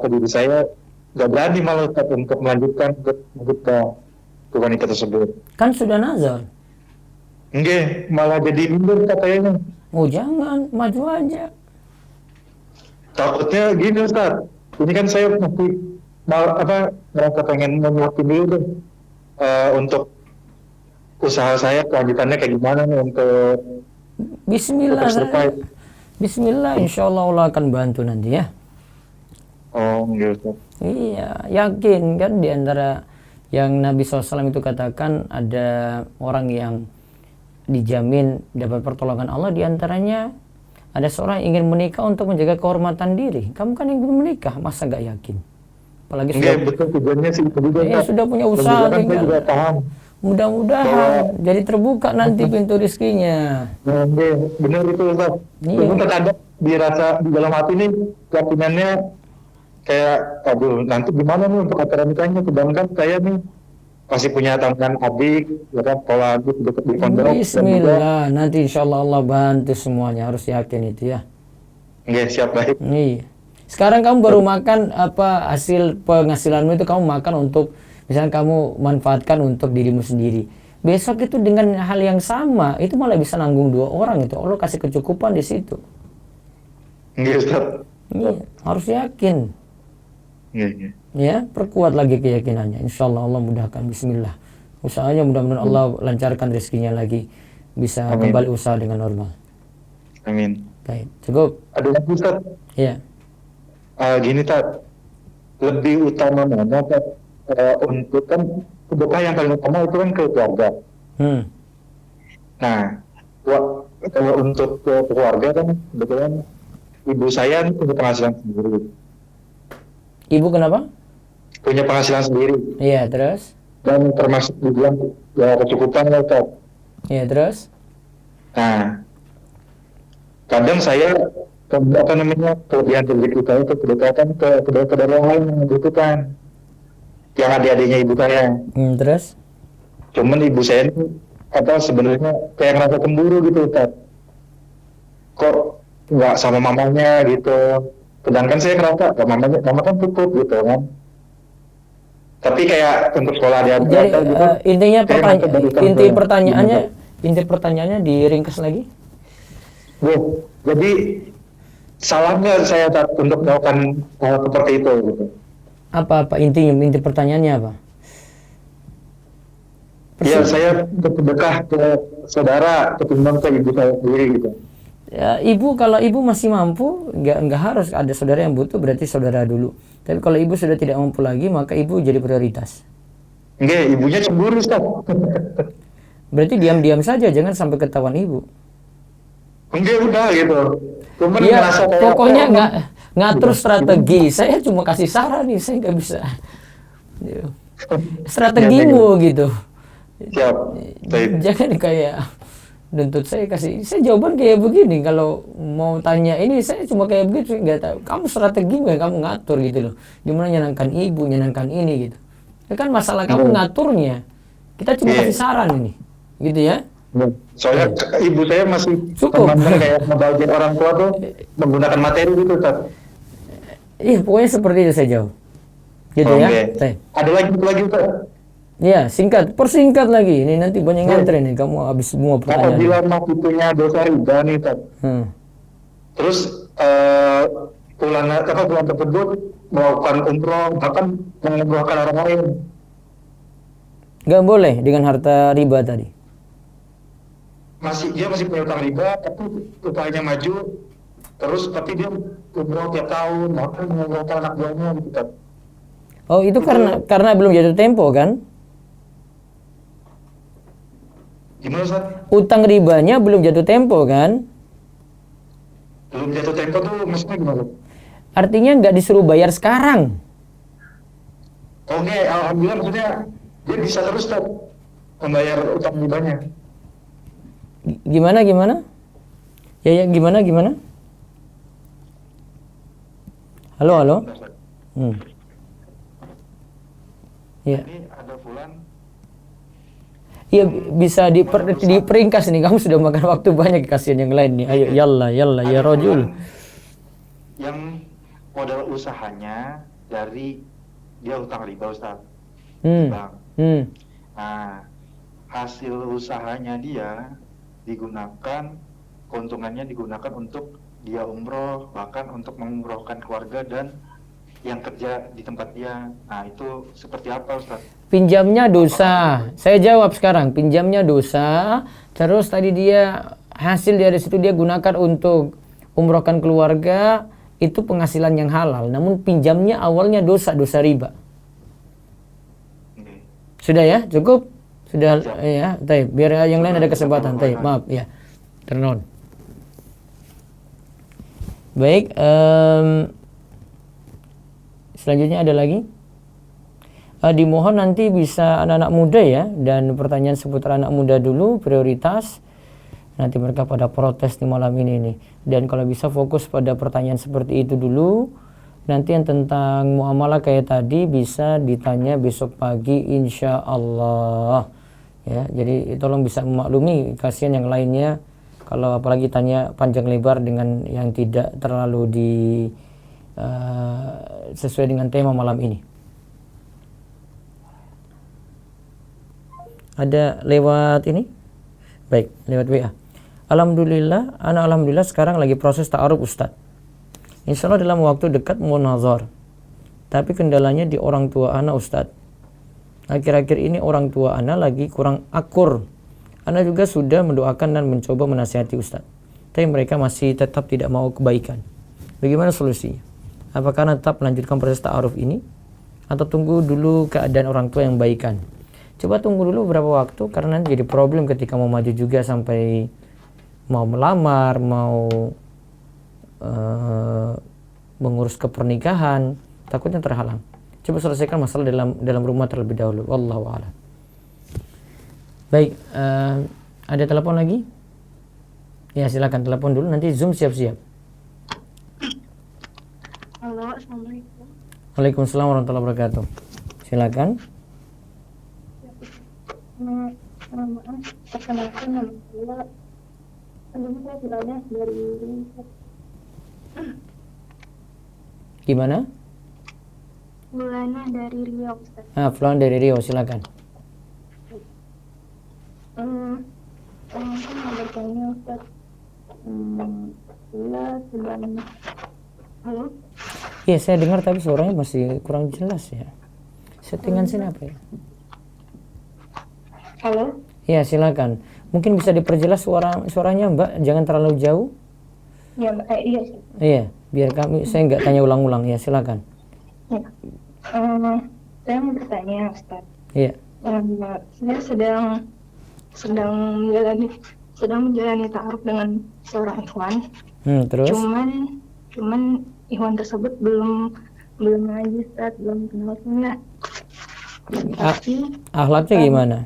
diri saya nggak berani malah Ustaz, untuk melanjutkan ke wanita tersebut. Kan sudah nazar. Enggak, malah jadi mundur katanya. Oh jangan, maju aja. Takutnya gini Ustaz, ini kan saya masih ngerasa pengen menyiapin dulu tuh untuk usaha saya kelanjutannya kayak gimana nih untuk Bismillah. Bismillah, insya Allah akan bantu nanti ya. Oh gitu. Iya, yakin kan di antara yang Nabi SAW itu katakan ada orang yang dijamin dapat pertolongan Allah, di antaranya ada seorang yang ingin menikah untuk menjaga kehormatan diri. Kamu kan ingin menikah, masa nggak yakin? Apalagi sudah betul tujuannya sih itu juga. Sudah punya usaha kan saya juga paham. Mudah-mudahan jadi terbuka nanti pintu rezekinya. Benar itu Ustaz. Cuma terkadang dirasa di dalam hati nih keyakinannya kayak aduh nanti gimana nih untuk acara nikahnya, sedangkan saya nih masih punya tanggungan adik, ya kan, pola adik deket di pondok. Bismillah, nanti insya Allah bantu semuanya, harus yakin itu ya. Oke, siap baik. Iya. Sekarang kamu baru makan hasil penghasilanmu itu kamu makan untuk misalnya kamu manfaatkan untuk dirimu sendiri. Besok itu dengan hal yang sama itu malah bisa nanggung 2 orang itu. Allah kasih kecukupan di situ. Iya Ustaz. Iya, harus yakin. Iya. Ya, perkuat lagi keyakinannya. Insya Allah Allah mudahkan. Bismillah. Usahanya mudah-mudahan Allah lancarkan rezekinya lagi, bisa kembali usaha dengan normal. Amin. Baik, cukup. Ada lagi Ustaz? Iya. Gini Tat, lebih utama mana Tat, untuk kan sedekah yang paling utama itu kan ke keluarga. Nah, kalau untuk ke keluarga kan kebetulan ibu saya punya penghasilan sendiri. Ibu kenapa? Punya penghasilan sendiri. Iya, terus? Dan termasuk dibilang ya kecukupan lah Tat. Iya, terus? Nah, kadang saya kelebihan rezeki saya itu kedekatan ke saudara yang lain yang membutuhkan, yang adik-adiknya ibu saya. Terus? Cuman ibu saya ini sebenarnya kayak ngerasa cemburu gitu Ustaz. Kok nggak sama mamanya gitu. Sedangkan saya ngerasa mama kan cukup gitu kan. Tapi kayak untuk sekolah dia gitu. Intinya inti pertanyaannya diringkas lagi. Jadi salah nggak saya untuk melakukan hal seperti itu gitu? Apa inti pertanyaannya apa? Ya saya bersedekah ke saudara ketimbang ke ibu saya sendiri gitu. Ya, kalau ibu masih mampu, nggak harus ada saudara yang butuh, berarti saudara dulu. Tapi kalau ibu sudah tidak mampu lagi, maka ibu jadi prioritas. Enggak, ibunya cemburu Ustaz. Berarti diam-diam saja, jangan sampai ketahuan ibu. Enggak, udah gitu. Cuman ya, pokoknya ngatur strategi. Saya cuma kasih saran nih, saya nggak bisa. Strategimu gitu. Siap. Jangan kayak nuntut saya jawaban kayak begini. Kalau mau tanya ini, saya cuma kayak begitu, nggak tahu. Kamu strategi nggak, kamu ngatur gitu loh. Gimana nyenangkan ibu, nyenangkan ini gitu. Ya kan masalah kamu ngaturnya. Kita cuma kasih saran ini, gitu ya. Soalnya ibu saya masih Cukup. memandang kayak ngebagian orang tua tuh menggunakan materi gitu, Ustaz. Iya, pokoknya seperti itu saja. Gitu ya, Oke. Teh. Ada lagi, Ustaz. Iya, singkat, persingkat lagi. Ini nanti banyak ngantri nih, kamu habis semua Apabila pertanyaan. masih punya dosa riba nih, Ustaz. Hmm. Terus bulan tersebut melakukan umroh, bahkan mengumrohkan orang lain. Nggak boleh dengan harta riba tadi. Dia masih punya utang riba, tapi upahanya maju, terus tapi dia umroh tiap tahun, bahkan mengumrohkan anak buahnya gitu, Ustaz. Oh, itu karena belum jatuh tempo kan? Gimana, Ustaz? Utang ribanya belum jatuh tempo kan? Belum jatuh tempo tuh maksudnya gimana? Artinya nggak disuruh bayar sekarang. Oke, alhamdulillah maksudnya dia bisa terus, Ustaz, membayar utang ribanya. Gimana? Ya, gimana? Halo. Hmm. Ya. Ini ada bulan. Iya, bisa diperingkas nih. Kamu sudah makan waktu banyak, kasihan yang lain nih. Ayo, yalla ya rojul. Yang modal usahanya dari dia utang riba, Ustaz. Bang. Nah, hasil usahanya dia keuntungannya digunakan untuk dia umroh, bahkan untuk mengumrohkan keluarga dan yang kerja di tempat dia. Nah, itu seperti apa, Ustaz? Pinjamnya dosa. Saya jawab sekarang, pinjamnya dosa. Terus tadi dia hasil dari situ dia gunakan untuk umrohkan keluarga, itu penghasilan yang halal. Namun pinjamnya awalnya dosa riba. Sudah ya, cukup. Sudah ya, Taib. Biar yang lain ada kesempatan, Taib. Maaf ya. Turn on. Baik, selanjutnya ada lagi. Dimohon nanti bisa anak-anak muda ya, dan pertanyaan seputar anak muda dulu prioritas. Nanti mereka pada protes di malam ini nih. Dan kalau bisa fokus pada pertanyaan seperti itu dulu. Nanti yang tentang muamalah kayak tadi bisa ditanya besok pagi insya Allah. Ya, jadi tolong bisa memaklumi, kasihan yang lainnya kalau apalagi tanya panjang lebar dengan yang tidak terlalu sesuai dengan tema malam ini. Ada lewat ini? Baik, lewat WA. Alhamdulillah sekarang lagi proses ta'aruf, Ustadz. Insya Allah dalam waktu dekat mau nazar. Tapi kendalanya di orang tua anak, Ustadz. Akhir-akhir ini orang tua anak lagi kurang akur. Anak juga sudah mendoakan dan mencoba menasihati Ustadz. Tapi mereka masih tetap tidak mau kebaikan. Bagaimana solusinya? Apakah tetap melanjutkan proses ta'aruf ini? Atau tunggu dulu keadaan orang tua yang baikan? Coba tunggu dulu beberapa waktu, karena nanti jadi problem ketika mau maju juga sampai mau melamar, mau mengurus kepernikahan, takutnya terhalang. Coba selesaikan masalah dalam rumah terlebih dahulu. Wallahu a'lam. Baik, ada telepon lagi? Ya, silakan telepon dulu, nanti Zoom siap-siap. Halo, assalamualaikum. Waalaikumsalam warahmatullahi wabarakatuh. Silakan. Maaf, perkenalkan nama saya. Sebelumnya saya berada dari Gimana? Bulana dari Riau, Ustaz. Fulan dari Riau, silakan. Saya mungkin mau bertanya, Ustaz. Saya sedang... Halo? Iya, saya dengar tapi suaranya masih kurang jelas ya. Settingan sini apa ya? Halo? Iya, silakan. Mungkin bisa diperjelas suaranya, Mbak, jangan terlalu jauh. Ya, iya, Ustaz. Iya, biar saya nggak tanya ulang-ulang ya, silakan. Ya. Saya mau bertanya, Ustaz. Iya. Saya sedang menjalani ta'aruf dengan seorang ikhwan. Terus? Cuman ikhwan tersebut belum ngaji, Ustaz, belum kenal sunnah. Tapi akhlaknya gimana?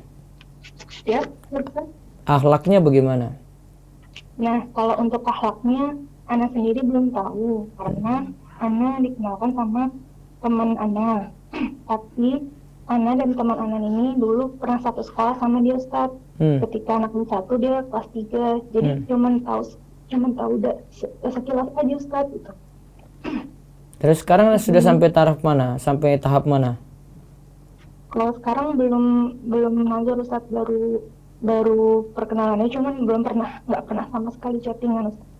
ya, Ustaz. Akhlaknya bagaimana? Nah, kalau untuk akhlaknya Ana sendiri belum tahu, karena Ana dikenalkan sama teman Ana. Tapi Ana dan teman Ana ini dulu pernah satu sekolah sama dia Ustadz. Ketika anak satu dia kelas 3, jadi cuman tahu sekilas aja Ustadz gitu. Terus sekarang sudah sampai taraf mana? Sampai tahap mana? Kalau sekarang belum ngajar Ustadz, baru perkenalannya, cuman nggak pernah sama sekali chattingan Ustadz.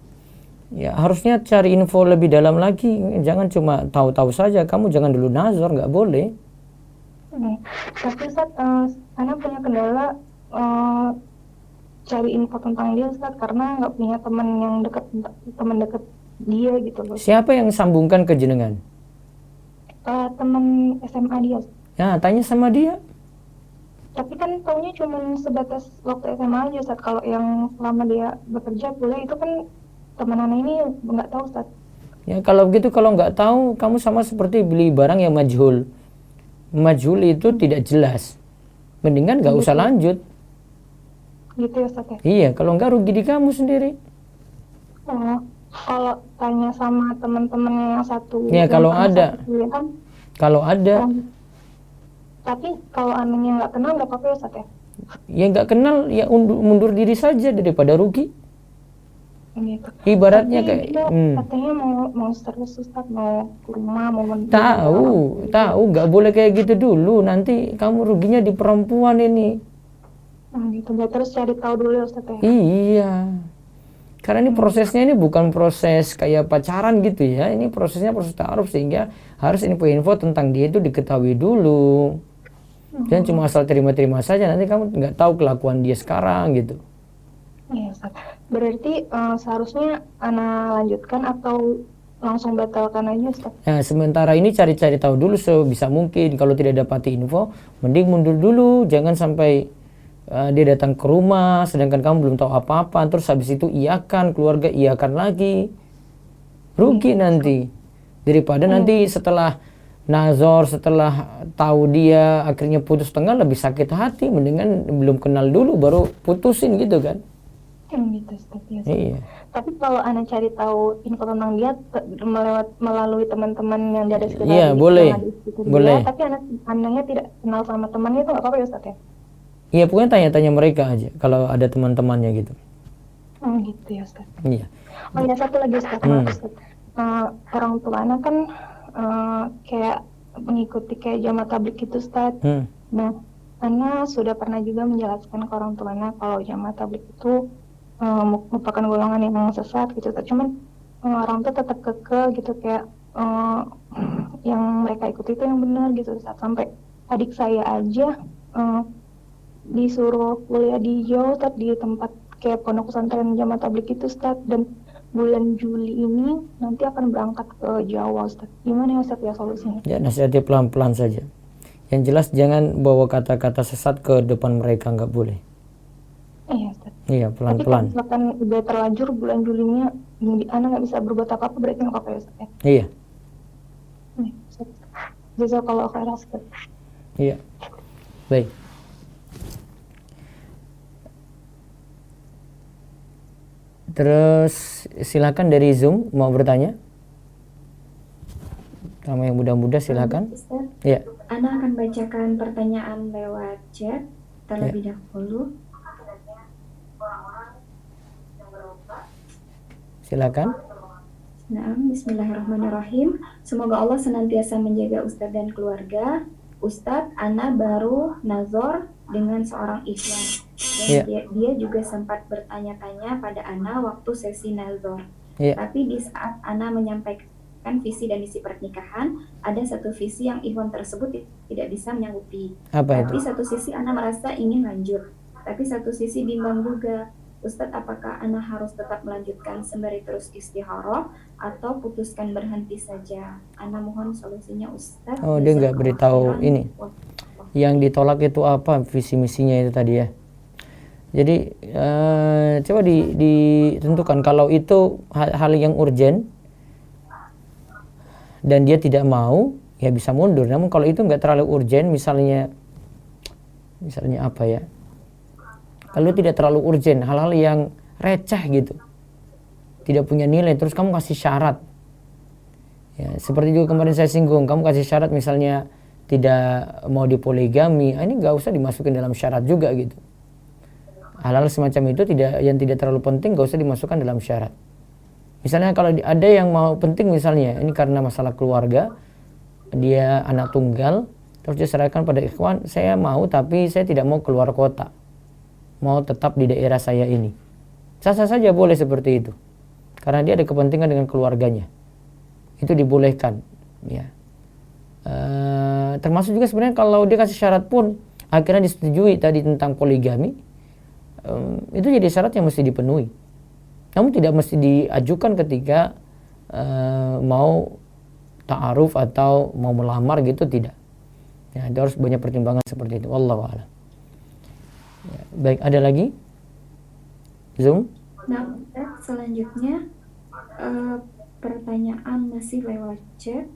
Ya harusnya cari info lebih dalam lagi, jangan cuma tahu-tahu saja. Kamu jangan dulu nazar, nggak boleh. Tapi Ustadz, Ana punya kendala cari info tentang dia Ustadz, karena nggak punya teman dekat dia gitu loh. Siapa yang sambungkan ke jenengan? Teman SMA dia. Ya tanya sama dia. Tapi kan taunya cuma sebatas waktu SMA aja Ustadz. Kalau yang selama dia bekerja kuliah itu kan teman Ana ini nggak tahu Ustadz. Ya kalau begitu, kalau nggak tahu, kamu sama seperti beli barang yang majhul. Majhul itu tidak jelas. Mendingan nggak usah lanjut. Gitu ya Ustadz ya? Iya, kalau nggak rugi di kamu sendiri. Kalau tanya sama teman-temannya yang satu. Ya kalau ada. Kalau ada. Tapi kalau anehnya nggak kenal nggak apa-apa ya Ustadz ya? Ya nggak kenal, ya mundur diri saja daripada rugi. Gitu. Ibaratnya tapi kayak katanya mau serius Ustadz, mau ke rumah, mau tahu nggak boleh kayak gitu dulu, nanti kamu ruginya di perempuan ini. Gitu, terus cari tahu dulu ya Ustadz ya? Iya, karena ini prosesnya ini bukan proses kayak pacaran gitu ya, ini prosesnya proses ta'aruf, sehingga harus info-info tentang dia itu diketahui dulu. Jangan cuma asal terima-terima saja, nanti kamu nggak tahu kelakuan dia sekarang gitu. Iya Ustadz. Berarti seharusnya Ana lanjutkan atau langsung batalkan aja Ustadz? Nah, sementara ini cari-cari tahu dulu sebisa mungkin. Kalau tidak dapati info, mending mundur dulu. Jangan sampai dia datang ke rumah sedangkan kamu belum tahu apa-apa, terus habis itu iakan, keluarga iakan lagi. Rugi nanti. Daripada nanti setelah nazar, setelah tahu dia akhirnya putus tengah, lebih sakit hati. Mendingan belum kenal dulu baru putusin gitu kan. Gitu Ustadz ya. Iya. Tapi kalau Ana cari tahu info tentang dia melalui teman-teman yang dari sekitar, iya, boleh. Dia, tapi Ananya tidak kenal sama temannya, itu nggak apa-apa ya Ustadz ya? Iya, pokoknya tanya-tanya mereka aja kalau ada teman-temannya gitu. Gitu ya Ustadz. Iya. Oh ya, satu lagi Ustadz, maaf Ustadz. Orang tua Ana kan kayak mengikuti kayak jamaah tabligh gitu Ustadz. Nah, Ana sudah pernah juga menjelaskan ke orang tua Ana kalau jamaah tabligh itu merupakan golongan yang sesat gitu. Cuman orang tua tetap kekeh gitu, kayak yang mereka ikuti itu yang benar gitu. Sampai adik saya aja disuruh kuliah di Jawa Ustaz, di tempat kayak pondok pesantren jamaah tabligh itu Ustaz, dan bulan Juli ini nanti akan berangkat ke Jawa Ustaz. Gimana ya Ustaz ya solusinya? Ya, nasihati pelan-pelan saja. Yang jelas jangan bawa kata-kata sesat ke depan mereka, nggak boleh. Iya Ustaz. Iya, pelan-pelan. Tapi kalau misalkan udah terlanjur bulan Julinya, anak nggak bisa berbuat apa-apa, berarti nggak apa-apa ya Ustaz ya? Iya. Jazakallahu khairan Ustaz. Iya. Baik. Terus silakan dari Zoom mau bertanya. Kamu yang muda-muda silakan. Iya. Ana akan bacakan pertanyaan lewat chat terlebih dahulu. Silakan. Nah, bismillahirrahmanirrahim. Semoga Allah senantiasa menjaga Ustadz dan keluarga. Ustadz, Ana baru nazar dengan seorang ikhwan. Dan dia juga sempat bertanya-tanya pada Ana waktu sesi nazar. Tapi di saat Ana menyampaikan visi dan misi pernikahan, ada satu visi yang ikhwan tersebut tidak bisa menyanggupi. Tapi satu sisi Ana merasa ingin lanjut. Tapi satu sisi bimbang juga. Ustadz, apakah Ana harus tetap melanjutkan sembari terus istikharah atau putuskan berhenti saja? Ana mohon solusinya Ustadz. Oh, dia nggak beritahu ini. Yang ditolak itu apa visi misinya itu tadi ya? Jadi coba ditentukan kalau itu hal yang urgent dan dia tidak mau, ya bisa mundur. Namun kalau itu nggak terlalu urgent, misalnya apa ya? Kalau tidak terlalu urgent, hal-hal yang receh gitu, tidak punya nilai, terus kamu kasih syarat. Ya, seperti juga kemarin saya singgung, kamu kasih syarat misalnya tidak mau dipoligami, ini nggak usah dimasukin dalam syarat juga gitu. Hal-hal semacam itu yang tidak terlalu penting nggak usah dimasukkan dalam syarat. Misalnya kalau ada yang mau penting, misalnya ini karena masalah keluarga, dia anak tunggal, terus diserahkan pada ikhwan, saya mau tapi saya tidak mau keluar kota, mau tetap di daerah saya ini. Sah-sah saja boleh seperti itu, karena dia ada kepentingan dengan keluarganya, itu dibolehkan ya. Termasuk juga sebenarnya kalau dia kasih syarat pun akhirnya disetujui tadi tentang poligami, itu jadi syarat yang mesti dipenuhi, namun tidak mesti diajukan ketika mau ta'aruf atau mau melamar gitu, tidak ya. Itu harus banyak pertimbangan seperti itu. Wallahu a'lam ya. Baik, ada lagi Zoom? Nah, selanjutnya pertanyaan masih lewat chat.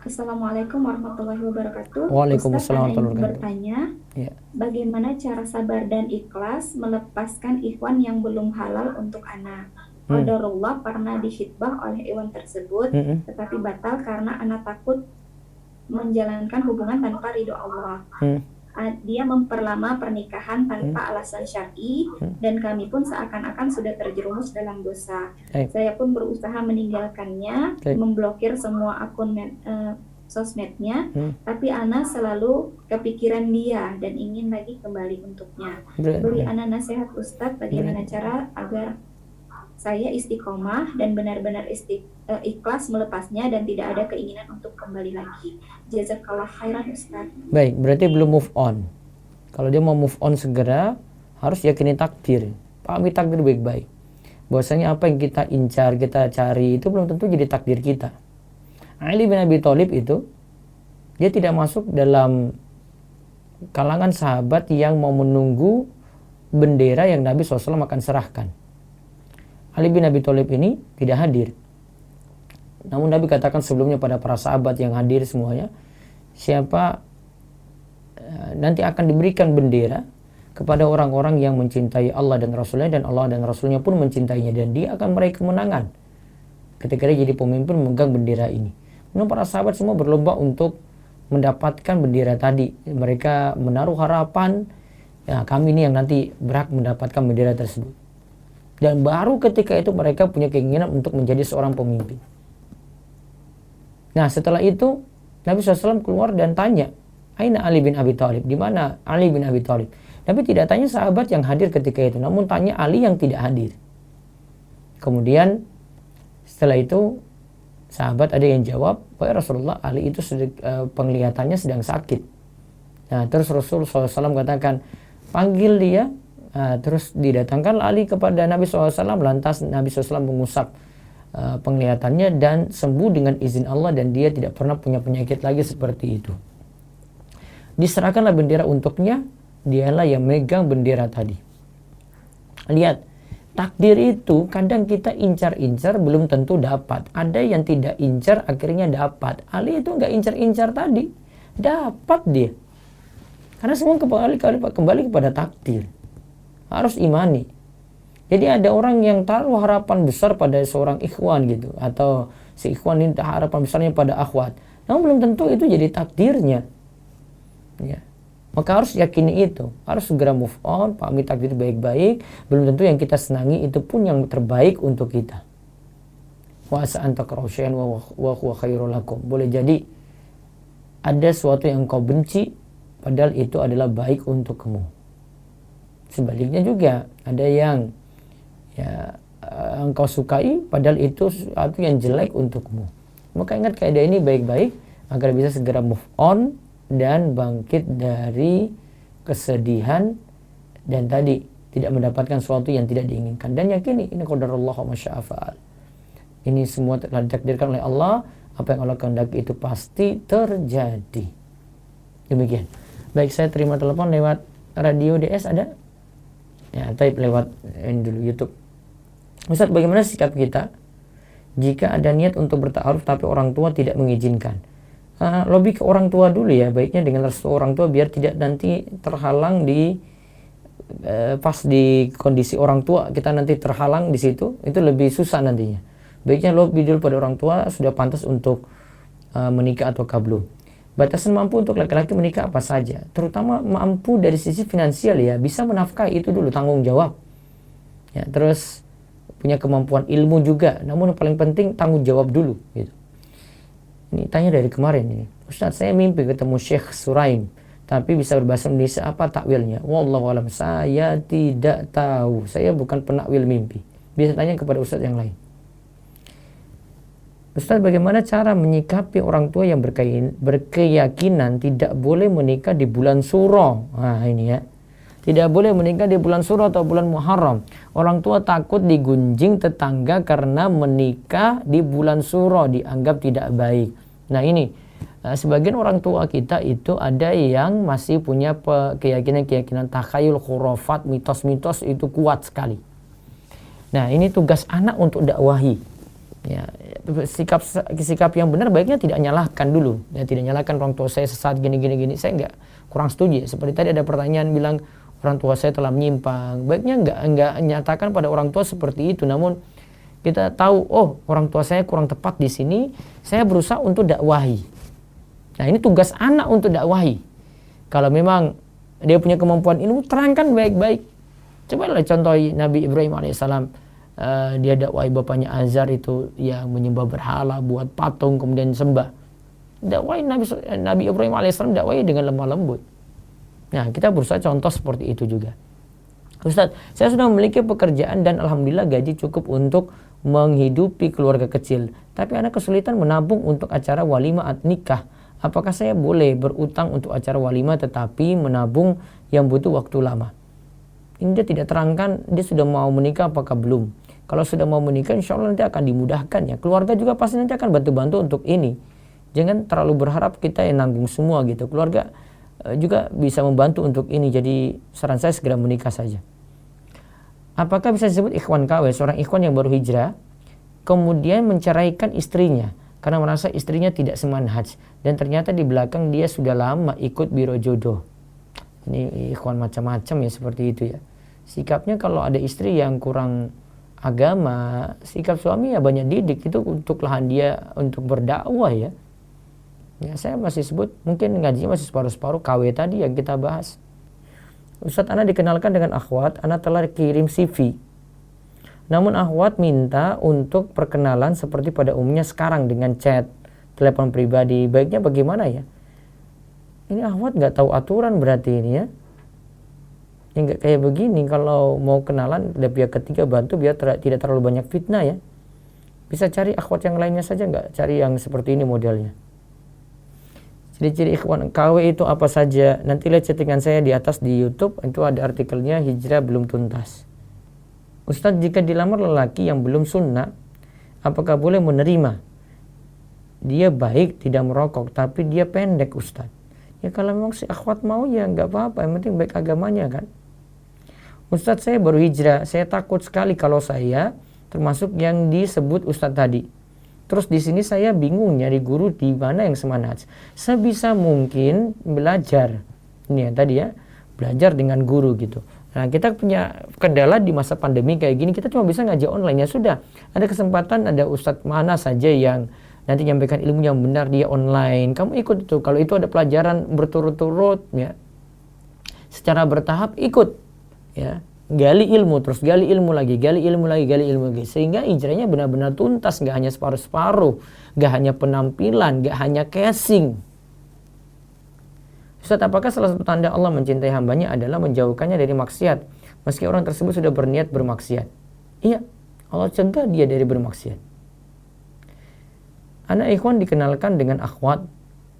Assalamualaikum warahmatullahi wabarakatuh. Waalaikumsalam Ustaz, warahmatullahi wabarakatuh. Bertanya, Ya. bagaimana cara sabar dan ikhlas melepaskan ikhwan yang belum halal untuk anak? Qadarullah pernah dihitbah oleh ikhwan tersebut, tetapi batal karena anak takut menjalankan hubungan tanpa ridho Allah. Dia memperlama pernikahan tanpa alasan syar'i, dan kami pun seakan-akan sudah terjerumus dalam dosa. Saya pun berusaha meninggalkannya, memblokir semua akun sosmednya, tapi Ana selalu kepikiran dia dan ingin lagi kembali untuknya. Beri Ana nasihat Ustadz, bagaimana cara agar saya istiqomah dan benar-benar ikhlas melepasnya dan tidak ada keinginan untuk kembali lagi. Jazakallah khairan Ustaz. Baik, berarti belum move on. Kalau dia mau move on segera, harus yakini takdir. Pahami takdir baik-baik. Bahwasanya apa yang kita incar, kita cari itu belum tentu jadi takdir kita. Ali bin Abi Thalib itu, dia tidak masuk dalam kalangan sahabat yang mau menunggu bendera yang Nabi SAW akan serahkan. Ali bin Abi Thalib ini tidak hadir. Namun Nabi katakan sebelumnya pada para sahabat yang hadir semuanya, siapa nanti akan diberikan bendera kepada orang-orang yang mencintai Allah dan Rasulnya, dan Allah dan Rasulnya pun mencintainya, dan dia akan meraih kemenangan ketika dia jadi pemimpin memegang bendera ini. Namun para sahabat semua berlomba untuk mendapatkan bendera tadi. Mereka menaruh harapan, ya kami ini yang nanti berhak mendapatkan bendera tersebut. Dan baru ketika itu mereka punya keinginan untuk menjadi seorang pemimpin. Nah setelah itu Nabi SAW keluar dan tanya, Aina Ali bin Abi Thalib? Di mana Ali bin Abi Thalib? Nabi tidak tanya sahabat yang hadir ketika itu, namun tanya Ali yang tidak hadir. Kemudian setelah itu sahabat ada yang jawab, wahai Rasulullah, Ali itu penglihatannya sedang sakit. Nah terus Rasulullah SAW katakan, panggil dia. Terus didatangkan Ali kepada Nabi SAW, lantas Nabi SAW mengusap penglihatannya dan sembuh dengan izin Allah, dan dia tidak pernah punya penyakit lagi seperti itu. Diserahkanlah bendera untuknya, dialah yang megang bendera tadi. Lihat, takdir itu kadang kita incar-incar belum tentu dapat. Ada yang tidak incar akhirnya dapat. Ali itu nggak incar-incar tadi, dapat dia. Karena semua kembali kepada takdir. Harus imani. Jadi ada orang yang taruh harapan besar pada seorang ikhwan gitu, atau si ikhwan ini harapan besarnya pada akhwat, namun belum tentu itu jadi takdirnya ya. Maka harus yakini itu, harus segera move on, pahami takdir baik-baik. Belum tentu yang kita senangi itu pun yang terbaik untuk kita. Wa asa an takrahu syai'an wa huwa khairul lakum. Boleh jadi ada sesuatu yang kau benci padahal itu adalah baik untuk kamu. Sebaliknya juga ada yang engkau sukai padahal itu sesuatu yang jelek untukmu. Maka ingat kaidah ini baik-baik agar bisa segera move on dan bangkit dari kesedihan dan tadi tidak mendapatkan sesuatu yang tidak diinginkan, dan yakini ini qadarullah wa masya'a fa'al. Ini semua telah ditakdirkan oleh Allah, apa yang Allah kehendaki itu pasti terjadi. Demikian. Baik, saya terima telepon lewat radio DS ada? Ya, type lewat dulu YouTube. Ustaz, bagaimana sikap kita jika ada niat untuk bertaaruf tapi orang tua tidak mengizinkan? Lebih ke orang tua dulu ya, baiknya dengan restu orang tua biar tidak nanti terhalang di pas di kondisi orang tua kita nanti terhalang di situ, itu lebih susah nantinya. Baiknya lebih dulu pada orang tua sudah pantas untuk menikah ataukah belum. Batasan mampu untuk laki-laki menikah apa saja, terutama mampu dari sisi finansial ya, bisa menafkahi itu dulu, tanggung jawab ya, terus punya kemampuan ilmu juga, namun yang paling penting tanggung jawab dulu gitu. Ini tanya dari kemarin ini, Ustaz saya mimpi ketemu Syekh Suraim tapi bisa berbahasa Indonesia, apa takwilnya? Wallahu alam, saya tidak tahu, saya bukan penakwil mimpi, bisa tanya kepada Ustaz yang lain. Ustaz, bagaimana cara menyikapi orang tua yang berkeyakinan tidak boleh menikah di bulan Suro? Nah ini ya, tidak boleh menikah di bulan Suro atau bulan Muharram. Orang tua takut digunjing tetangga karena menikah di bulan Suro, dianggap tidak baik. Nah ini, sebagian orang tua kita itu ada yang masih punya keyakinan-keyakinan takhayul, khurafat, mitos-mitos itu kuat sekali. Nah ini tugas anak untuk dakwahi. Ya, sikap yang benar baiknya tidak nyalahkan dulu. Ya, tidak nyalahkan orang tua saya sesat gini. Saya kurang setuju. Seperti tadi ada pertanyaan bilang orang tua saya telah menyimpang. Baiknya enggak nyatakan pada orang tua seperti itu. Namun kita tahu, oh orang tua saya kurang tepat di sini. Saya berusaha untuk dakwahi. Nah ini tugas anak untuk dakwahi. Kalau memang dia punya kemampuan ilmu, terangkan baik-baik. Cobalah contoh Nabi Ibrahim alaihissalam. Dia dakwai bapaknya Azar itu yang menyembah berhala, buat patung kemudian sembah. Dakwai Nabi Ibrahim alaihissalam dakwai dengan lemah lembut. Nah kita berusaha contoh seperti itu juga. Ustaz, saya sudah memiliki pekerjaan dan alhamdulillah gaji cukup untuk menghidupi keluarga kecil, tapi anak kesulitan menabung untuk acara walimah nikah. Apakah saya boleh berutang untuk acara walimah tetapi menabung yang butuh waktu lama? Ini dia tidak terangkan dia sudah mau menikah apakah belum. Kalau sudah mau menikah insya Allah nanti akan dimudahkan ya. Keluarga juga pasti nanti akan bantu-bantu untuk ini. Jangan terlalu berharap kita yang nanggung semua gitu. Keluarga juga bisa membantu untuk ini. Jadi saran saya segera menikah saja. Apakah bisa disebut ikhwan KW, seorang ikhwan yang baru hijrah kemudian menceraikan istrinya karena merasa istrinya tidak semanhaj dan ternyata di belakang dia sudah lama ikut biro jodoh. Ini ikhwan macam-macam ya seperti itu ya. Sikapnya kalau ada istri yang kurang agama, sikap suami ya banyak didik, itu untuk lahan dia untuk berdakwah ya. Ya saya masih sebut, mungkin ngajinya masih separuh-separuh KW tadi yang kita bahas. Ustaz, ana dikenalkan dengan akhwat, ana telah kirim CV. Namun akhwat minta untuk perkenalan seperti pada umumnya sekarang dengan chat, telepon pribadi. Baiknya bagaimana ya? Ini akhwat nggak tahu aturan berarti ini ya. Enggak kayak begini, kalau mau kenalan ada pihak ketiga bantu biar tidak terlalu banyak fitnah ya. Bisa cari akhwat yang lainnya saja, nggak cari yang seperti ini modelnya. Ciri-ciri ikhwan KW itu apa saja? Nanti lihat chattingan saya di atas di YouTube, itu ada artikelnya hijrah belum tuntas. Ustadz, jika dilamar lelaki yang belum sunnah, apakah boleh menerima? Dia baik, tidak merokok, tapi dia pendek Ustadz. Ya kalau memang si akhwat mau ya nggak apa-apa, yang penting baik agamanya kan. Ustadz, saya baru hijrah, saya takut sekali kalau saya termasuk yang disebut Ustadz tadi. Terus di sini saya bingung nyari guru di mana yang semanhaj. Sebisa mungkin belajar. Ini yang tadi ya, belajar dengan guru gitu. Nah kita punya kendala di masa pandemi kayak gini, kita cuma bisa ngaji online. Ya sudah, ada kesempatan ada Ustadz mana saja yang nanti nyampaikan ilmu yang benar, dia online. Kamu ikut itu. Kalau itu ada pelajaran berturut-turut ya, secara bertahap ikut ya, gali ilmu terus gali ilmu lagi, gali ilmu lagi, sehingga hijrahnya benar-benar tuntas, nggak hanya separuh-separuh, nggak hanya penampilan, nggak hanya casing. Ustaz, apakah salah satu tanda Allah mencintai hambanya adalah menjauhkannya dari maksiat meski orang tersebut sudah berniat bermaksiat? Iya, Allah cegah dia dari bermaksiat. Anak ikhwan dikenalkan dengan akhwat,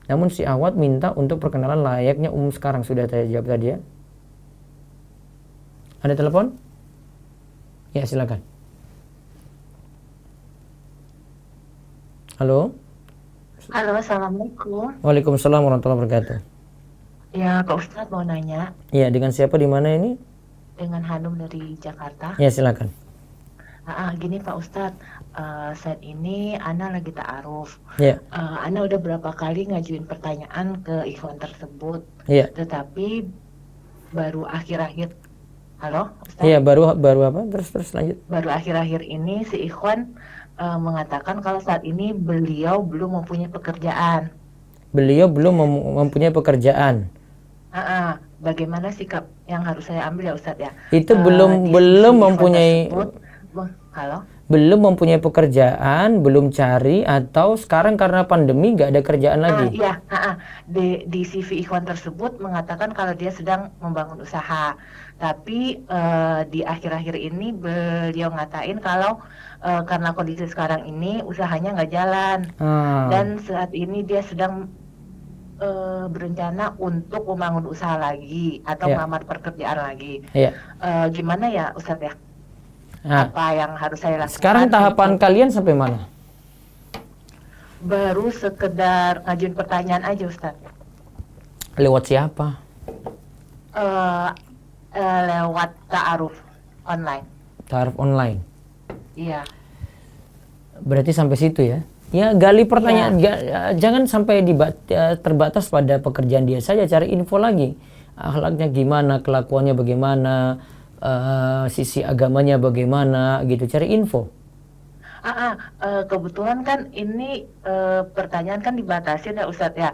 namun si akhwat minta untuk perkenalan layaknya sekarang. Sudah saya jawab tadi ya. Ada telepon? Ya silakan. Halo. Halo, assalamualaikum. Waalaikumsalam warahmatullahi wabarakatuh. Ya, Pak Ustadz mau nanya. Ya, dengan siapa di mana ini? Dengan Hanum dari Jakarta. Ya silakan. Gini Pak Ustadz, saat ini Ana lagi ta'aruf. Ya. Ana udah berapa kali ngajuin pertanyaan ke ikhwan tersebut. Ya. Tetapi baru akhir-akhir. Halo, Ustadz? Iya, baru apa? Terus lanjut. Baru akhir-akhir ini si ikhwan mengatakan kalau saat ini beliau belum mempunyai pekerjaan. Beliau belum mempunyai pekerjaan. Bagaimana sikap yang harus saya ambil ya Ustadz ya? Itu Di belum sisi mempunyai tersebut, halo? belum mempunyai pekerjaan, belum cari, atau sekarang karena pandemi nggak ada kerjaan lagi? Iya, di CV Ikhwan tersebut mengatakan kalau dia sedang membangun usaha, tapi di akhir-akhir ini beliau ngatain kalau karena kondisi sekarang ini usahanya nggak jalan, dan saat ini dia sedang berencana untuk membangun usaha lagi atau melamar pekerjaan lagi. Gimana ya Ustadz ya? Apa yang harus saya lakukan? Sekarang tahapan kalian sampai mana? Baru sekedar ngajuin pertanyaan aja Ustadz. Lewat siapa? Lewat ta'aruf online. Ta'aruf online? Iya. Berarti sampai situ ya? Ya, gali pertanyaan, jangan sampai terbatas pada pekerjaan dia saja, cari info lagi. Akhlaknya gimana, kelakuannya bagaimana, sisi agamanya bagaimana, gitu, cari info. Kebetulan kan ini pertanyaan kan dibatasin ya Ustadz ya.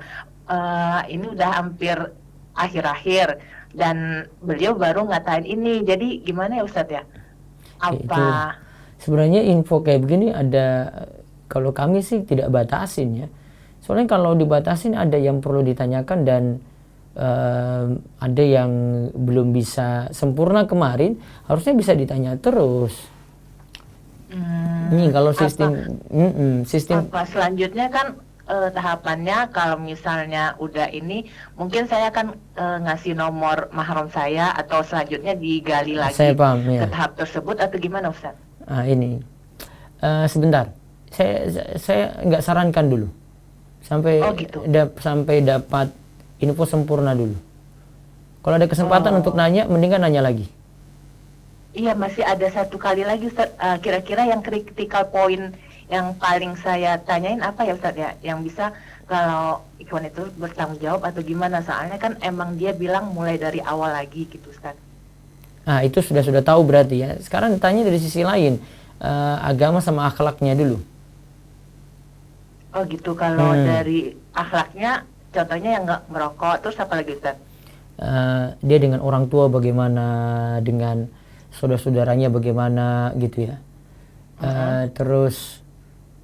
Ini udah hampir akhir-akhir dan beliau baru ngatain ini, jadi gimana ya Ustadz ya? Apa? Sebenarnya info kayak begini ada. Kalau kami sih tidak batasin ya. Soalnya kalau dibatasin ada yang perlu ditanyakan dan ada yang belum bisa sempurna kemarin, harusnya bisa ditanya terus. Ini kalau sistem apa selanjutnya kan tahapannya kalau misalnya udah ini mungkin saya akan ngasih nomor mahram saya atau selanjutnya digali lagi ke tahap tersebut atau gimana Ustaz? Ini sebentar. Saya nggak sarankan dulu sampai sampai dapat info sempurna dulu. Kalau ada kesempatan untuk nanya, mendingan nanya lagi. Iya, masih ada satu kali lagi Ustaz. Kira-kira yang critical point yang paling saya tanyain apa ya Ustaz ya, yang bisa kalau Ikhwan itu bertanggung jawab atau gimana, soalnya kan emang dia bilang mulai dari awal lagi gitu Ustaz. Itu sudah tahu berarti ya. Sekarang tanya dari sisi lain, agama sama akhlaknya dulu. Oh gitu, kalau dari akhlaknya, contohnya yang nggak merokok, terus apa lagi Ustaz? Dia dengan orang tua bagaimana, dengan saudara-saudaranya bagaimana gitu ya. Terus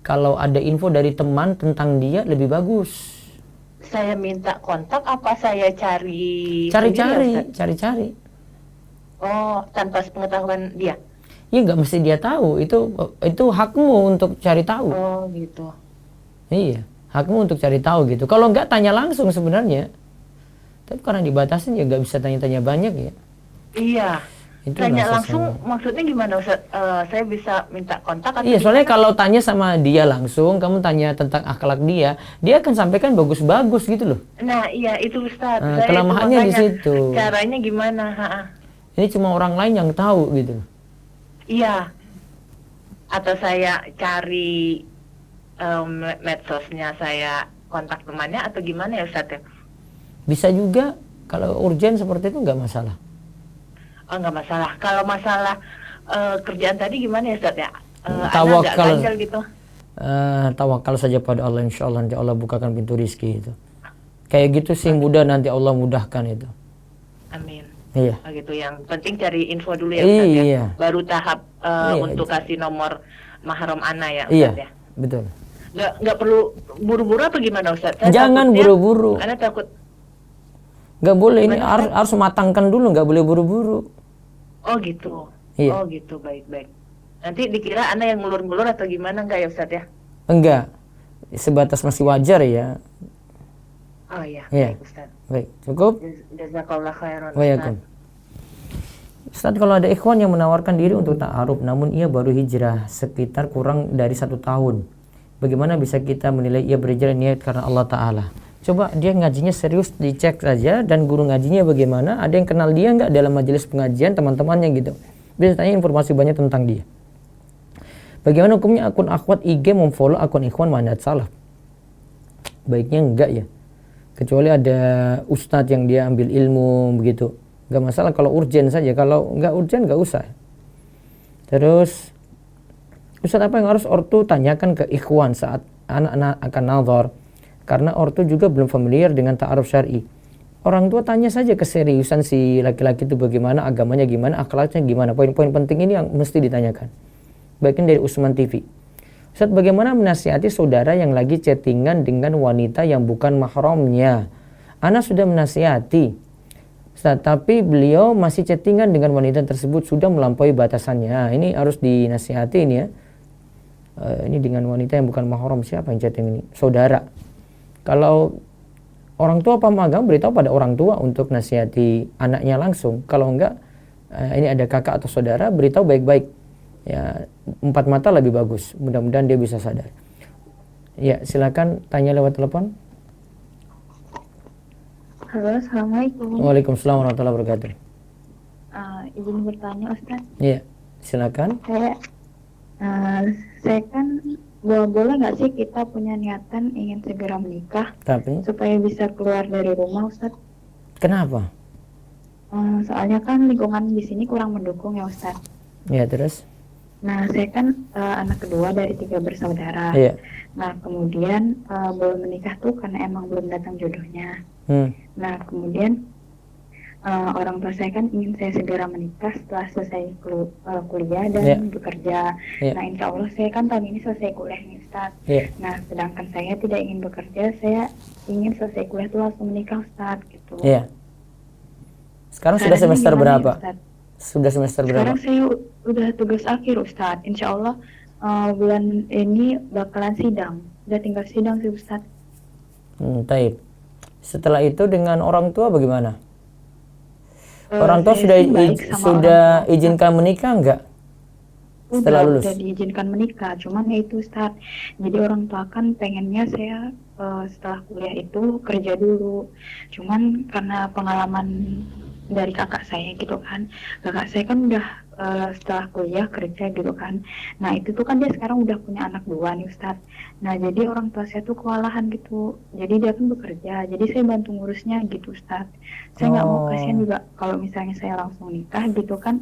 kalau ada info dari teman tentang dia lebih bagus. Saya minta kontak apa saya cari? Cari. Oh, tanpa sepengetahuan dia? Iya, nggak mesti dia tahu. Itu hakmu untuk cari tahu. Oh gitu. Iya, hakmu untuk cari tahu gitu. Kalau nggak, tanya langsung sebenarnya. Tapi karena dibatasin ya nggak bisa tanya-tanya banyak ya. Iya. Itu tanya langsung maksudnya gimana Ustaz? Saya bisa minta kontak atau Iya, soalnya kalau tanya sama dia langsung, kamu tanya tentang akhlak dia akan sampaikan bagus-bagus gitu loh. Nah iya itu Ustaz. Kelemahannya di situ. Caranya gimana? Ini cuma orang lain yang tahu gitu. Iya. Atau saya cari medsosnya, saya kontak temannya atau gimana ya Ustaz ya? Bisa juga, kalau urgen seperti itu nggak masalah. Oh nggak masalah. Kalau masalah kerjaan tadi gimana ya Ustaz ya? Tawakal gitu. Tawakal saja pada Allah, insya Allah nanti Allah bukakan pintu rizki itu. Kayak gitu sih mudah, nanti Allah mudahkan itu. Amin. Iya. Gitu, yang penting cari info dulu ya Ustaz ya. Baru tahap untuk kasih nomor mahram ana ya Ustaz ya. Betul. Nggak perlu buru-buru apa gimana Ustaz? Jangan buru-buru. Karena takut. Nggak boleh, ini harus matangkan dulu, nggak boleh buru-buru. Oh gitu. Iya. Oh gitu, baik-baik. Nanti dikira Anda yang ngulur-ngulur atau gimana nggak ya Ustaz ya? Enggak. Sebatas masih wajar ya. Oh iya, baik Ustaz. Baik, cukup? Jazakallah khairan. Ustaz, kalau ada ikhwan yang menawarkan diri untuk ta'aruf namun ia baru hijrah sekitar kurang dari 1 tahun, bagaimana bisa kita menilai ia berhijrah niat karena Allah Ta'ala? Coba dia ngajinya serius, dicek saja, dan guru ngajinya bagaimana, ada yang kenal dia nggak dalam majelis pengajian, teman-temannya gitu, bisa tanya informasi banyak tentang dia. Bagaimana hukumnya akun akhwat IG memfollow akun ikhwan manhaj salaf? Baiknya enggak ya, kecuali ada ustadz yang dia ambil ilmu begitu, nggak masalah kalau urgen saja. Kalau nggak urgen nggak usah. Terus Ustaz, apa yang harus ortu tanyakan ke ikhwan saat anak-anak akan nazar? Karena ortu juga belum familiar dengan ta'aruf syar'i. Orang tua tanya saja keseriusan si laki-laki itu bagaimana, agamanya gimana, akhlaknya gimana. Poin-poin penting ini yang mesti ditanyakan. Bagian dari Usman TV. Ustaz, bagaimana menasihati saudara yang lagi chattingan dengan wanita yang bukan mahramnya? Ana sudah menasihati, Ustaz, tapi beliau masih chattingan dengan wanita tersebut, sudah melampaui batasannya. Ini harus dinasihati ini ya. Ini dengan wanita yang bukan mahram. Siapa yang chatting ini? Saudara. Kalau orang tua paham agama, beritahu pada orang tua untuk nasihati anaknya langsung. Kalau enggak, ini ada kakak atau saudara, beritahu baik-baik. Ya, 4 mata lebih bagus. Mudah-mudahan dia bisa sadar. Ya, silakan tanya lewat telepon. Halo, assalamualaikum. Waalaikumsalam warahmatullahi wabarakatuh. Izin bertanya, Ustaz. Iya, silakan. Saya kan boleh nggak sih kita punya niatan ingin segera menikah, Tapi supaya bisa keluar dari rumah, Ustaz? kenapa? Soalnya kan lingkungan di sini kurang mendukung ya, Ustaz. Ya, terus? Nah, saya kan anak kedua dari 3 bersaudara. Iya. Nah, kemudian belum menikah tuh karena emang belum datang jodohnya. Nah, kemudian orang tua saya kan ingin saya segera menikah setelah selesai kuliah dan bekerja. Nah, insya Allah saya kan tahun ini selesai kuliah nih, Ustaz. Nah, sedangkan saya tidak ingin bekerja, saya ingin selesai kuliah itu langsung menikah, Ustaz, gitu. Sekarang sudah semester berapa? Ustaz? Sudah semester berapa? Sekarang saya udah tugas akhir, Ustaz. Insya Allah bulan ini bakalan sidang. Udah tinggal sidang sih, Ustaz. Taib. Setelah itu dengan orang tua bagaimana? Orang tua sudah izinkan menikah enggak? Setelah lulus? Udah diizinkan menikah, cuman ya itu, Ustaz. Jadi orang tua kan pengennya saya setelah kuliah itu kerja dulu. Cuman karena pengalaman dari kakak saya gitu kan, kakak saya kan udah setelah kuliah kerja gitu kan. Nah itu tuh kan dia sekarang udah punya anak 2 nih, Ustaz. Nah jadi orang tua saya tuh kewalahan gitu, jadi dia kan bekerja, jadi saya bantu ngurusnya gitu, Ustaz. Saya nggak mau, kasihan juga kalau misalnya saya langsung nikah gitu kan,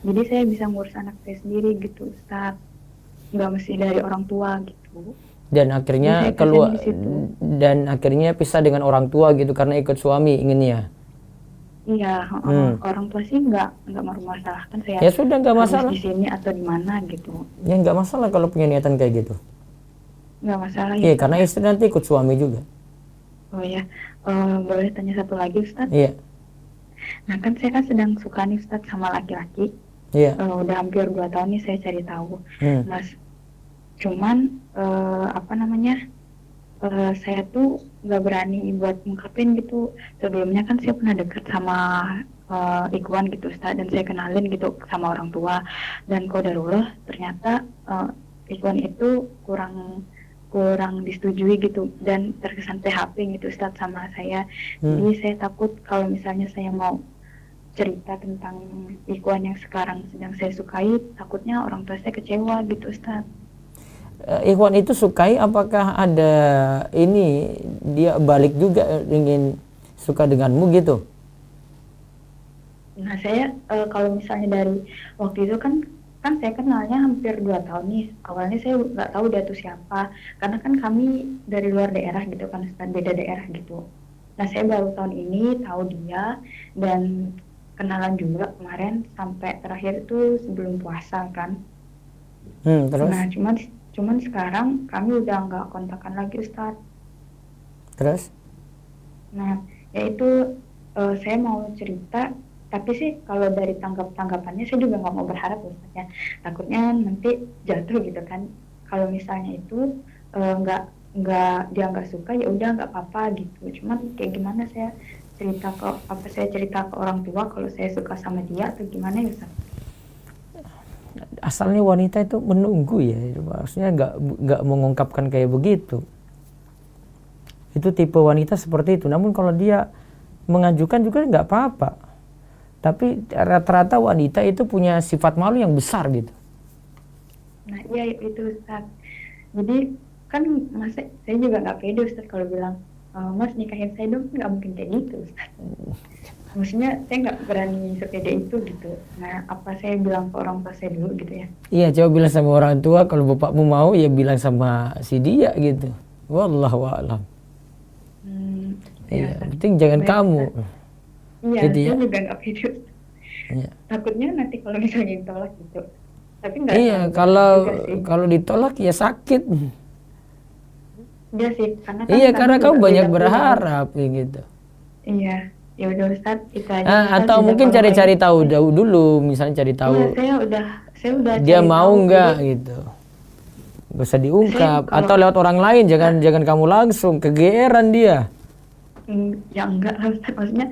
jadi saya bisa ngurus anak saya sendiri gitu, Ustaz. Nggak mesti dari orang tua gitu. Dan akhirnya keluar dan akhirnya pisah dengan orang tua gitu karena ikut suami inginnya. Iya, orang tua sih nggak masalahkan saya. Ya sudah, nggak masalah. Di sini atau di mana gitu. Ya nggak masalah kalau punya niatan kayak gitu. Nggak masalah. Iya, karena istri nanti ikut suami juga. Oh ya, boleh tanya satu lagi, Ustaz? Iya. Nah kan saya kan sedang suka nih, Ustaz, sama laki-laki. Iya. Udah hampir 2 tahun nih saya cari tahu. Mas, cuman saya tuh nggak berani buat ngungkapin gitu. Sebelumnya kan saya pernah deket sama Ikhwan gitu, Ustaz, dan saya kenalin gitu sama orang tua. Dan qadarullah ternyata Ikhwan itu kurang disetujui gitu dan terkesan PHP gitu, Ustaz, sama saya. Jadi saya takut kalau misalnya saya mau cerita tentang Ikhwan yang sekarang sedang saya sukai, takutnya orang tua saya kecewa gitu, Ustaz. Ikhwan itu sukai, apakah ada ini dia balik juga ingin suka denganmu gitu? Nah saya kalau misalnya dari waktu itu kan saya kenalnya hampir 2 tahun nih. Awalnya saya nggak tahu dia tuh siapa, karena kan kami dari luar daerah gitu kan, beda daerah gitu. Nah saya baru tahun ini tahu dia dan kenalan juga kemarin sampai terakhir itu sebelum puasa kan. Terus? Nah cuman sekarang kami udah nggak kontakan lagi, Ustaz. Terus? Nah yaitu saya mau cerita, tapi sih kalau dari tanggapannya saya juga nggak mau berharap, Ustaz, ya. Takutnya nanti jatuh gitu kan. Kalau misalnya itu dia nggak suka, ya udah nggak apa-apa gitu. Cuman kayak gimana saya cerita ke orang tua kalau saya suka sama dia atau gimana ya, Ustaz? Asalnya wanita itu menunggu ya, maksudnya nggak mengungkapkan kayak begitu. Itu tipe wanita seperti itu. Namun kalau dia mengajukan juga nggak apa-apa. Tapi rata-rata wanita itu punya sifat malu yang besar gitu. Nah iya itu, Ustaz. Jadi kan saya juga nggak pede, Ustaz, kalau bilang Mas nikahin saya dong, nggak mungkin kayak gitu, Ustaz. maksudnya saya nggak berani sepede itu gitu. Nah, apa saya bilang ke orang tua saya dulu gitu ya? Iya, coba bilang sama orang tua, kalau bapakmu mau ya bilang sama si dia gitu. Wallahu a'lam. Iya, penting jangan baik, kamu. Iya, Gitu ya. saya juga nggak pede. Iya. Takutnya nanti kalau misalnya ditolak gitu. Tapi nggak Iya, terlalu kalau juga sih. kalau ditolak ya sakit. Iya sih, karena kan Iya, kami karena kamu juga banyak beda pulau. berharap kayak gitu. Iya, ya udah Ustaz, itu aja. Ustaz, Atau mungkin jazakallah cari-cari khair. tahu dulu, misalnya cari Iya, tahu saya udah dia cari mau tahu, nggak jadi, gitu. Gak usah diungkap. Saya kalau- Atau lewat orang lain, jangan kamu langsung, kegeeran dia. ya enggak lah Ustaz, maksudnya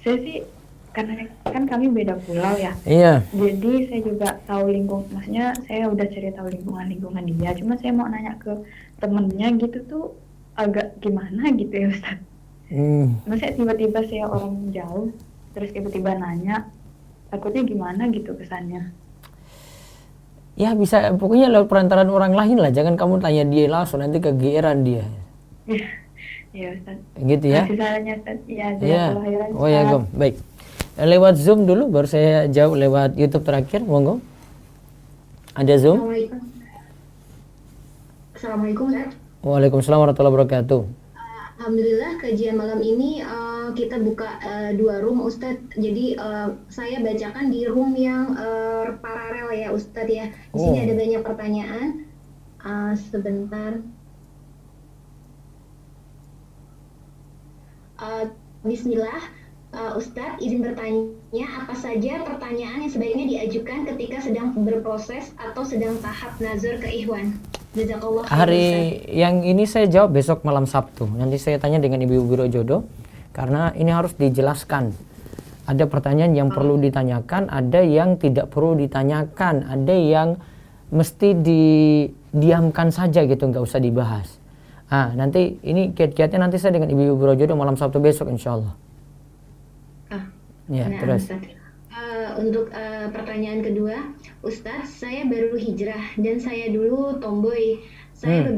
saya sih karena kan kami beda pulau ya. Iya. Jadi saya juga tahu maksudnya saya udah cari tahu lingkungan dia. Cuma saya mau nanya ke temennya gitu tuh agak gimana gitu ya Ustaz. Maksudnya tiba-tiba saya orang jauh, terus tiba-tiba nanya, takutnya gimana gitu kesannya. Ya bisa, pokoknya lewat perantaraan orang lain lah. Jangan kamu tanya dia langsung, nanti kegeeran dia. Iya Ustaz. Gitu ya. Kasih sarannya Ustaz. Iya, Iya. jazakallah khairan, Oh ya, Ustaz. baik. Lewat Zoom dulu, baru saya jawab lewat YouTube terakhir. Monggo. Ada Zoom? Assalamualaikum. Assalamualaikum Ustaz. Waalaikumsalam warahmatullahi wabarakatuh. Alhamdulillah kajian malam ini kita buka 2 room Ustadz. Jadi saya bacakan di room yang paralel ya Ustadz ya. Di sini ada banyak pertanyaan. Sebentar. Bismillah, Ustadz izin bertanya, apa saja pertanyaan yang sebaiknya diajukan ketika sedang berproses atau sedang tahap nazar ke ikhwan? Jazakallah khairan, Hari Ustadz. yang ini saya jawab besok malam Sabtu. Nanti saya tanya dengan Ibu Biro Jodoh, karena ini harus dijelaskan. Ada pertanyaan yang perlu ditanyakan, ada yang tidak perlu ditanyakan, ada yang mesti didiamkan saja gitu, nggak usah dibahas. Nanti ini kiat-kiatnya nanti saya dengan Ibu Biro Jodoh malam Sabtu besok insya Allah. Ya, Nah, terus. Ustadz. Untuk pertanyaan kedua, Ustadz, saya baru hijrah dan saya dulu tomboy. Saya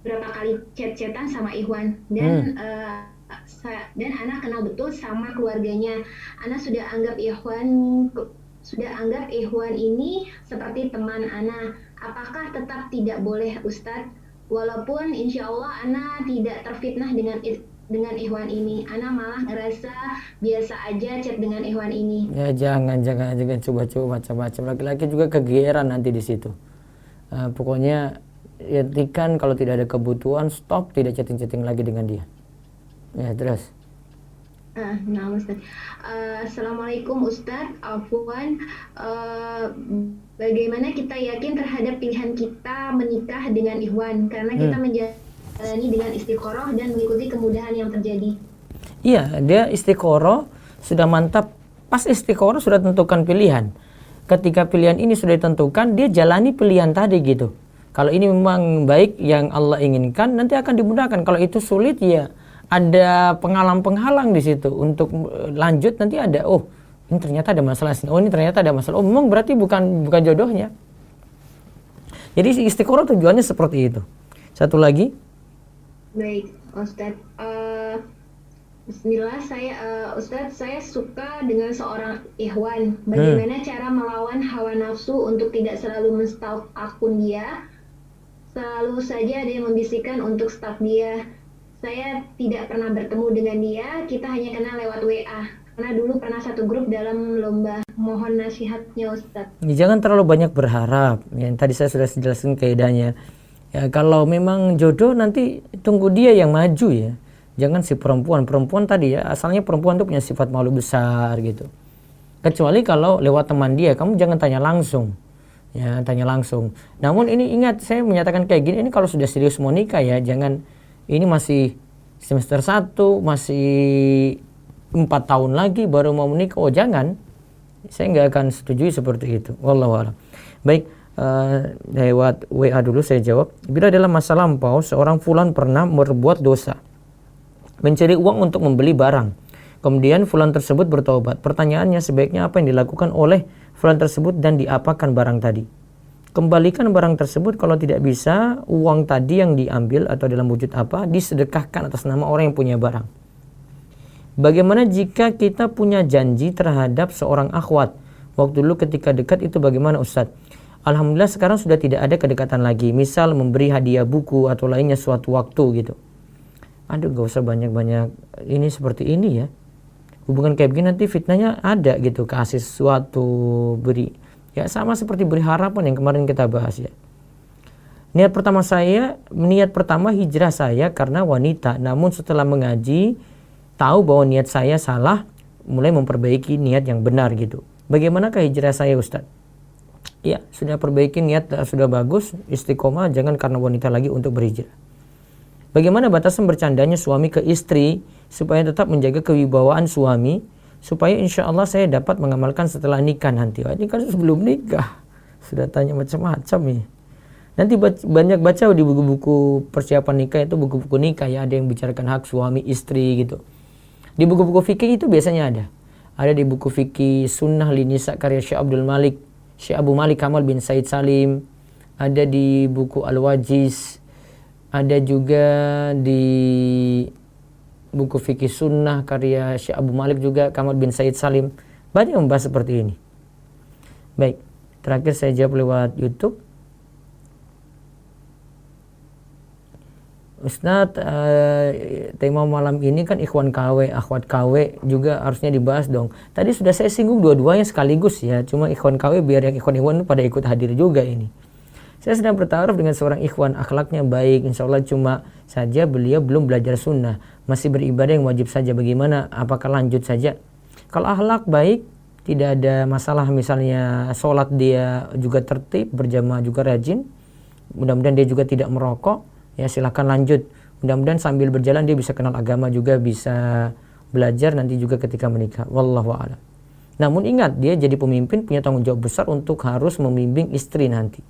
beberapa kali chat-chatan sama Ikhwan dan dan Ana kenal betul sama keluarganya. Ana sudah anggap Ikhwan ini seperti teman Ana. Apakah tetap tidak boleh Ustadz? Walaupun insya Allah Ana tidak terfitnah dengan Ikhwan ini, Ana malah ngerasa biasa aja chat dengan Ikhwan ini. Ya jangan coba-coba macam-macam. Laki-laki juga kegeeran nanti di situ. Pokoknya ya hentikan, kalau tidak ada kebutuhan stop, tidak chatting-chatting lagi dengan dia. Ya terus. Nah Ustaz, Assalamualaikum Ustaz, Afwan, bagaimana kita yakin terhadap pilihan kita menikah dengan Ikhwan karena kita menjalani dengan istiqoroh dan mengikuti kemudahan yang terjadi? Iya, dia istiqoroh sudah mantap. Pas istiqoroh sudah tentukan pilihan. Ketika pilihan ini sudah ditentukan, dia jalani pilihan tadi gitu. Kalau ini memang baik yang Allah inginkan, nanti akan dimudahkan. Kalau itu sulit ya ada penghalang-penghalang di situ untuk lanjut. Nanti ada, oh ini ternyata ada masalah, oh ini ternyata ada masalah, oh memang berarti bukan jodohnya. Jadi istiqoroh tujuannya seperti itu. Satu lagi. Baik Ustadz, Bismillah, Ustadz, saya suka dengan seorang Ikhwan. Bagaimana cara melawan hawa nafsu untuk tidak selalu menstalk akun dia? Selalu saja ada yang membisikkan untuk stalk dia. Saya tidak pernah bertemu dengan dia, kita hanya kenal lewat WA. Karena dulu pernah satu grup dalam lomba. Mohon nasihatnya Ustadz. Jangan terlalu banyak berharap. Yang tadi saya sudah jelaskan kaidahnya. Ya, kalau memang jodoh nanti tunggu dia yang maju ya. Jangan si perempuan tadi ya, asalnya perempuan itu punya sifat malu besar gitu. Kecuali kalau lewat teman dia, kamu jangan tanya langsung. Ya, tanya langsung. Namun ini ingat, saya menyatakan kayak gini, ini kalau sudah serius mau nikah ya, jangan ini masih semester 1, masih 4 tahun lagi baru mau menikah. Oh jangan, saya nggak akan setujui seperti itu. Wallahu a'lam. Baik, lewat WA dulu saya jawab. Bila dalam masa lampau seorang fulan pernah berbuat dosa, mencari uang untuk membeli barang, kemudian fulan tersebut bertobat. Pertanyaannya, sebaiknya apa yang dilakukan oleh fulan tersebut dan diapakan barang tadi? Kembalikan barang tersebut. Kalau tidak bisa, uang tadi yang diambil atau dalam wujud apa disedekahkan atas nama orang yang punya barang. Bagaimana jika kita punya janji terhadap seorang akhwat? Waktu dulu ketika dekat itu bagaimana Ustadz? Alhamdulillah sekarang sudah tidak ada kedekatan lagi. Misal memberi hadiah buku atau lainnya suatu waktu gitu. Aduh, gak usah banyak-banyak ini seperti ini ya. Hubungan kayak begini nanti fitnahnya ada gitu. Kasih sesuatu, beri. Ya sama seperti beri harapan yang kemarin kita bahas ya. Niat pertama hijrah saya karena wanita. Namun setelah mengaji, tahu bahwa niat saya salah, mulai memperbaiki niat yang benar gitu. Bagaimanakah hijrah saya Ustadz? Ya, sudah perbaiki niat, sudah bagus, istiqomah, jangan karena wanita lagi untuk berhijrah. Bagaimana batasan bercandanya suami ke istri supaya tetap menjaga kewibawaan suami, supaya insya Allah saya dapat mengamalkan setelah nikah nanti. Ini kan sebelum nikah sudah tanya macam-macam nih. Nanti banyak baca di buku-buku persiapan nikah, itu buku-buku nikah ya, ada yang bicarakan hak suami istri gitu. Di buku-buku fikih itu biasanya ada. Ada di buku fikih Sunnah Linisa karya Syekh Abu Malik Kamal bin Said Salim, ada di buku Al-Wajiz, ada juga di buku fikih Sunnah karya Syekh Abu Malik juga Kamal bin Said Salim. Banyak yang membahas seperti ini. Baik, terakhir saya jawab lewat YouTube. Ustadz, tema malam ini kan ikhwan KW, akhwat KW juga harusnya dibahas dong. Tadi sudah saya singgung dua-duanya sekaligus ya, cuma ikhwan KW biar yang ikhwan pada ikut hadir juga ini. Saya sedang bertaruh dengan seorang ikhwan, akhlaknya baik, insya Allah, cuma saja beliau belum belajar sunnah, masih beribadah yang wajib saja. Bagaimana? Apakah lanjut saja? Kalau akhlak baik, tidak ada masalah, misalnya sholat dia juga tertib, berjamaah juga rajin, mudah-mudahan dia juga tidak merokok, ya silakan lanjut. Mudah-mudahan sambil berjalan dia bisa kenal agama juga, bisa belajar nanti juga ketika menikah. Wallahu a'lam. Namun ingat, dia jadi pemimpin punya tanggung jawab besar untuk harus membimbing istri nanti.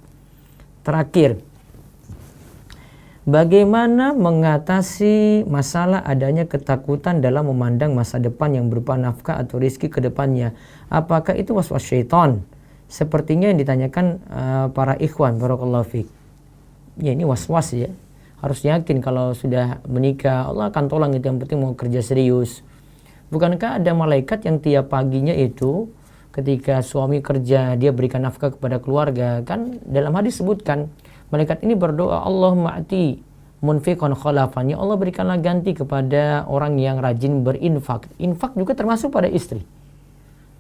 Terakhir, bagaimana mengatasi masalah adanya ketakutan dalam memandang masa depan yang berupa nafkah atau rizki ke depannya? Apakah itu waswas syaitan? Sepertinya yang ditanyakan para ikhwan, barakallahu fiik. Ya ini waswas ya. Harus yakin kalau sudah menikah Allah akan tolong, itu yang penting mau kerja serius. Bukankah ada malaikat yang tiap paginya itu ketika suami kerja dia berikan nafkah kepada keluarga? Kan dalam hadis sebutkan malaikat ini berdoa, Allahumma ati munfiqan khalafan, ya Allah berikanlah ganti kepada orang yang rajin berinfak. Infak juga termasuk pada istri.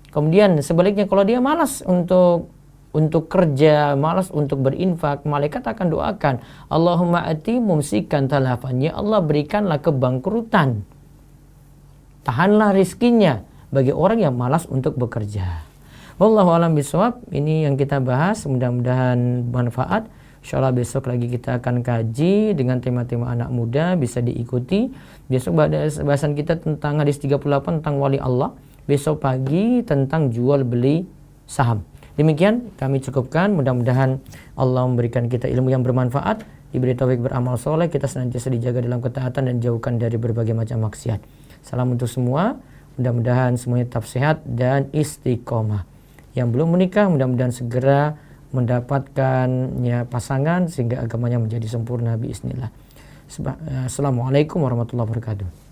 Kemudian sebaliknya kalau dia malas untuk kerja, malas untuk berinfak, malaikat akan doakan, Allahumma ati mumsikan talafan, ya Allah berikanlah kebangkrutan, tahanlah rizkinya bagi orang yang malas untuk bekerja. Wallahu a'lam bishawab. Ini yang kita bahas, mudah-mudahan bermanfaat. Insyaallah besok lagi kita akan kaji dengan tema-tema anak muda, bisa diikuti. Besok bahasan kita tentang hadis 38 tentang wali Allah. Besok pagi tentang jual beli saham. Demikian kami cukupkan, mudah-mudahan Allah memberikan kita ilmu yang bermanfaat, diberi taufik beramal soleh, kita senantiasa dijaga dalam ketaatan dan jauhkan dari berbagai macam maksiat. Salam untuk semua, mudah-mudahan semuanya tetap sehat dan istiqomah. Yang belum menikah mudah-mudahan segera mendapatkan pasangan sehingga agamanya menjadi sempurna biiznillah. Assalamualaikum warahmatullahi wabarakatuh.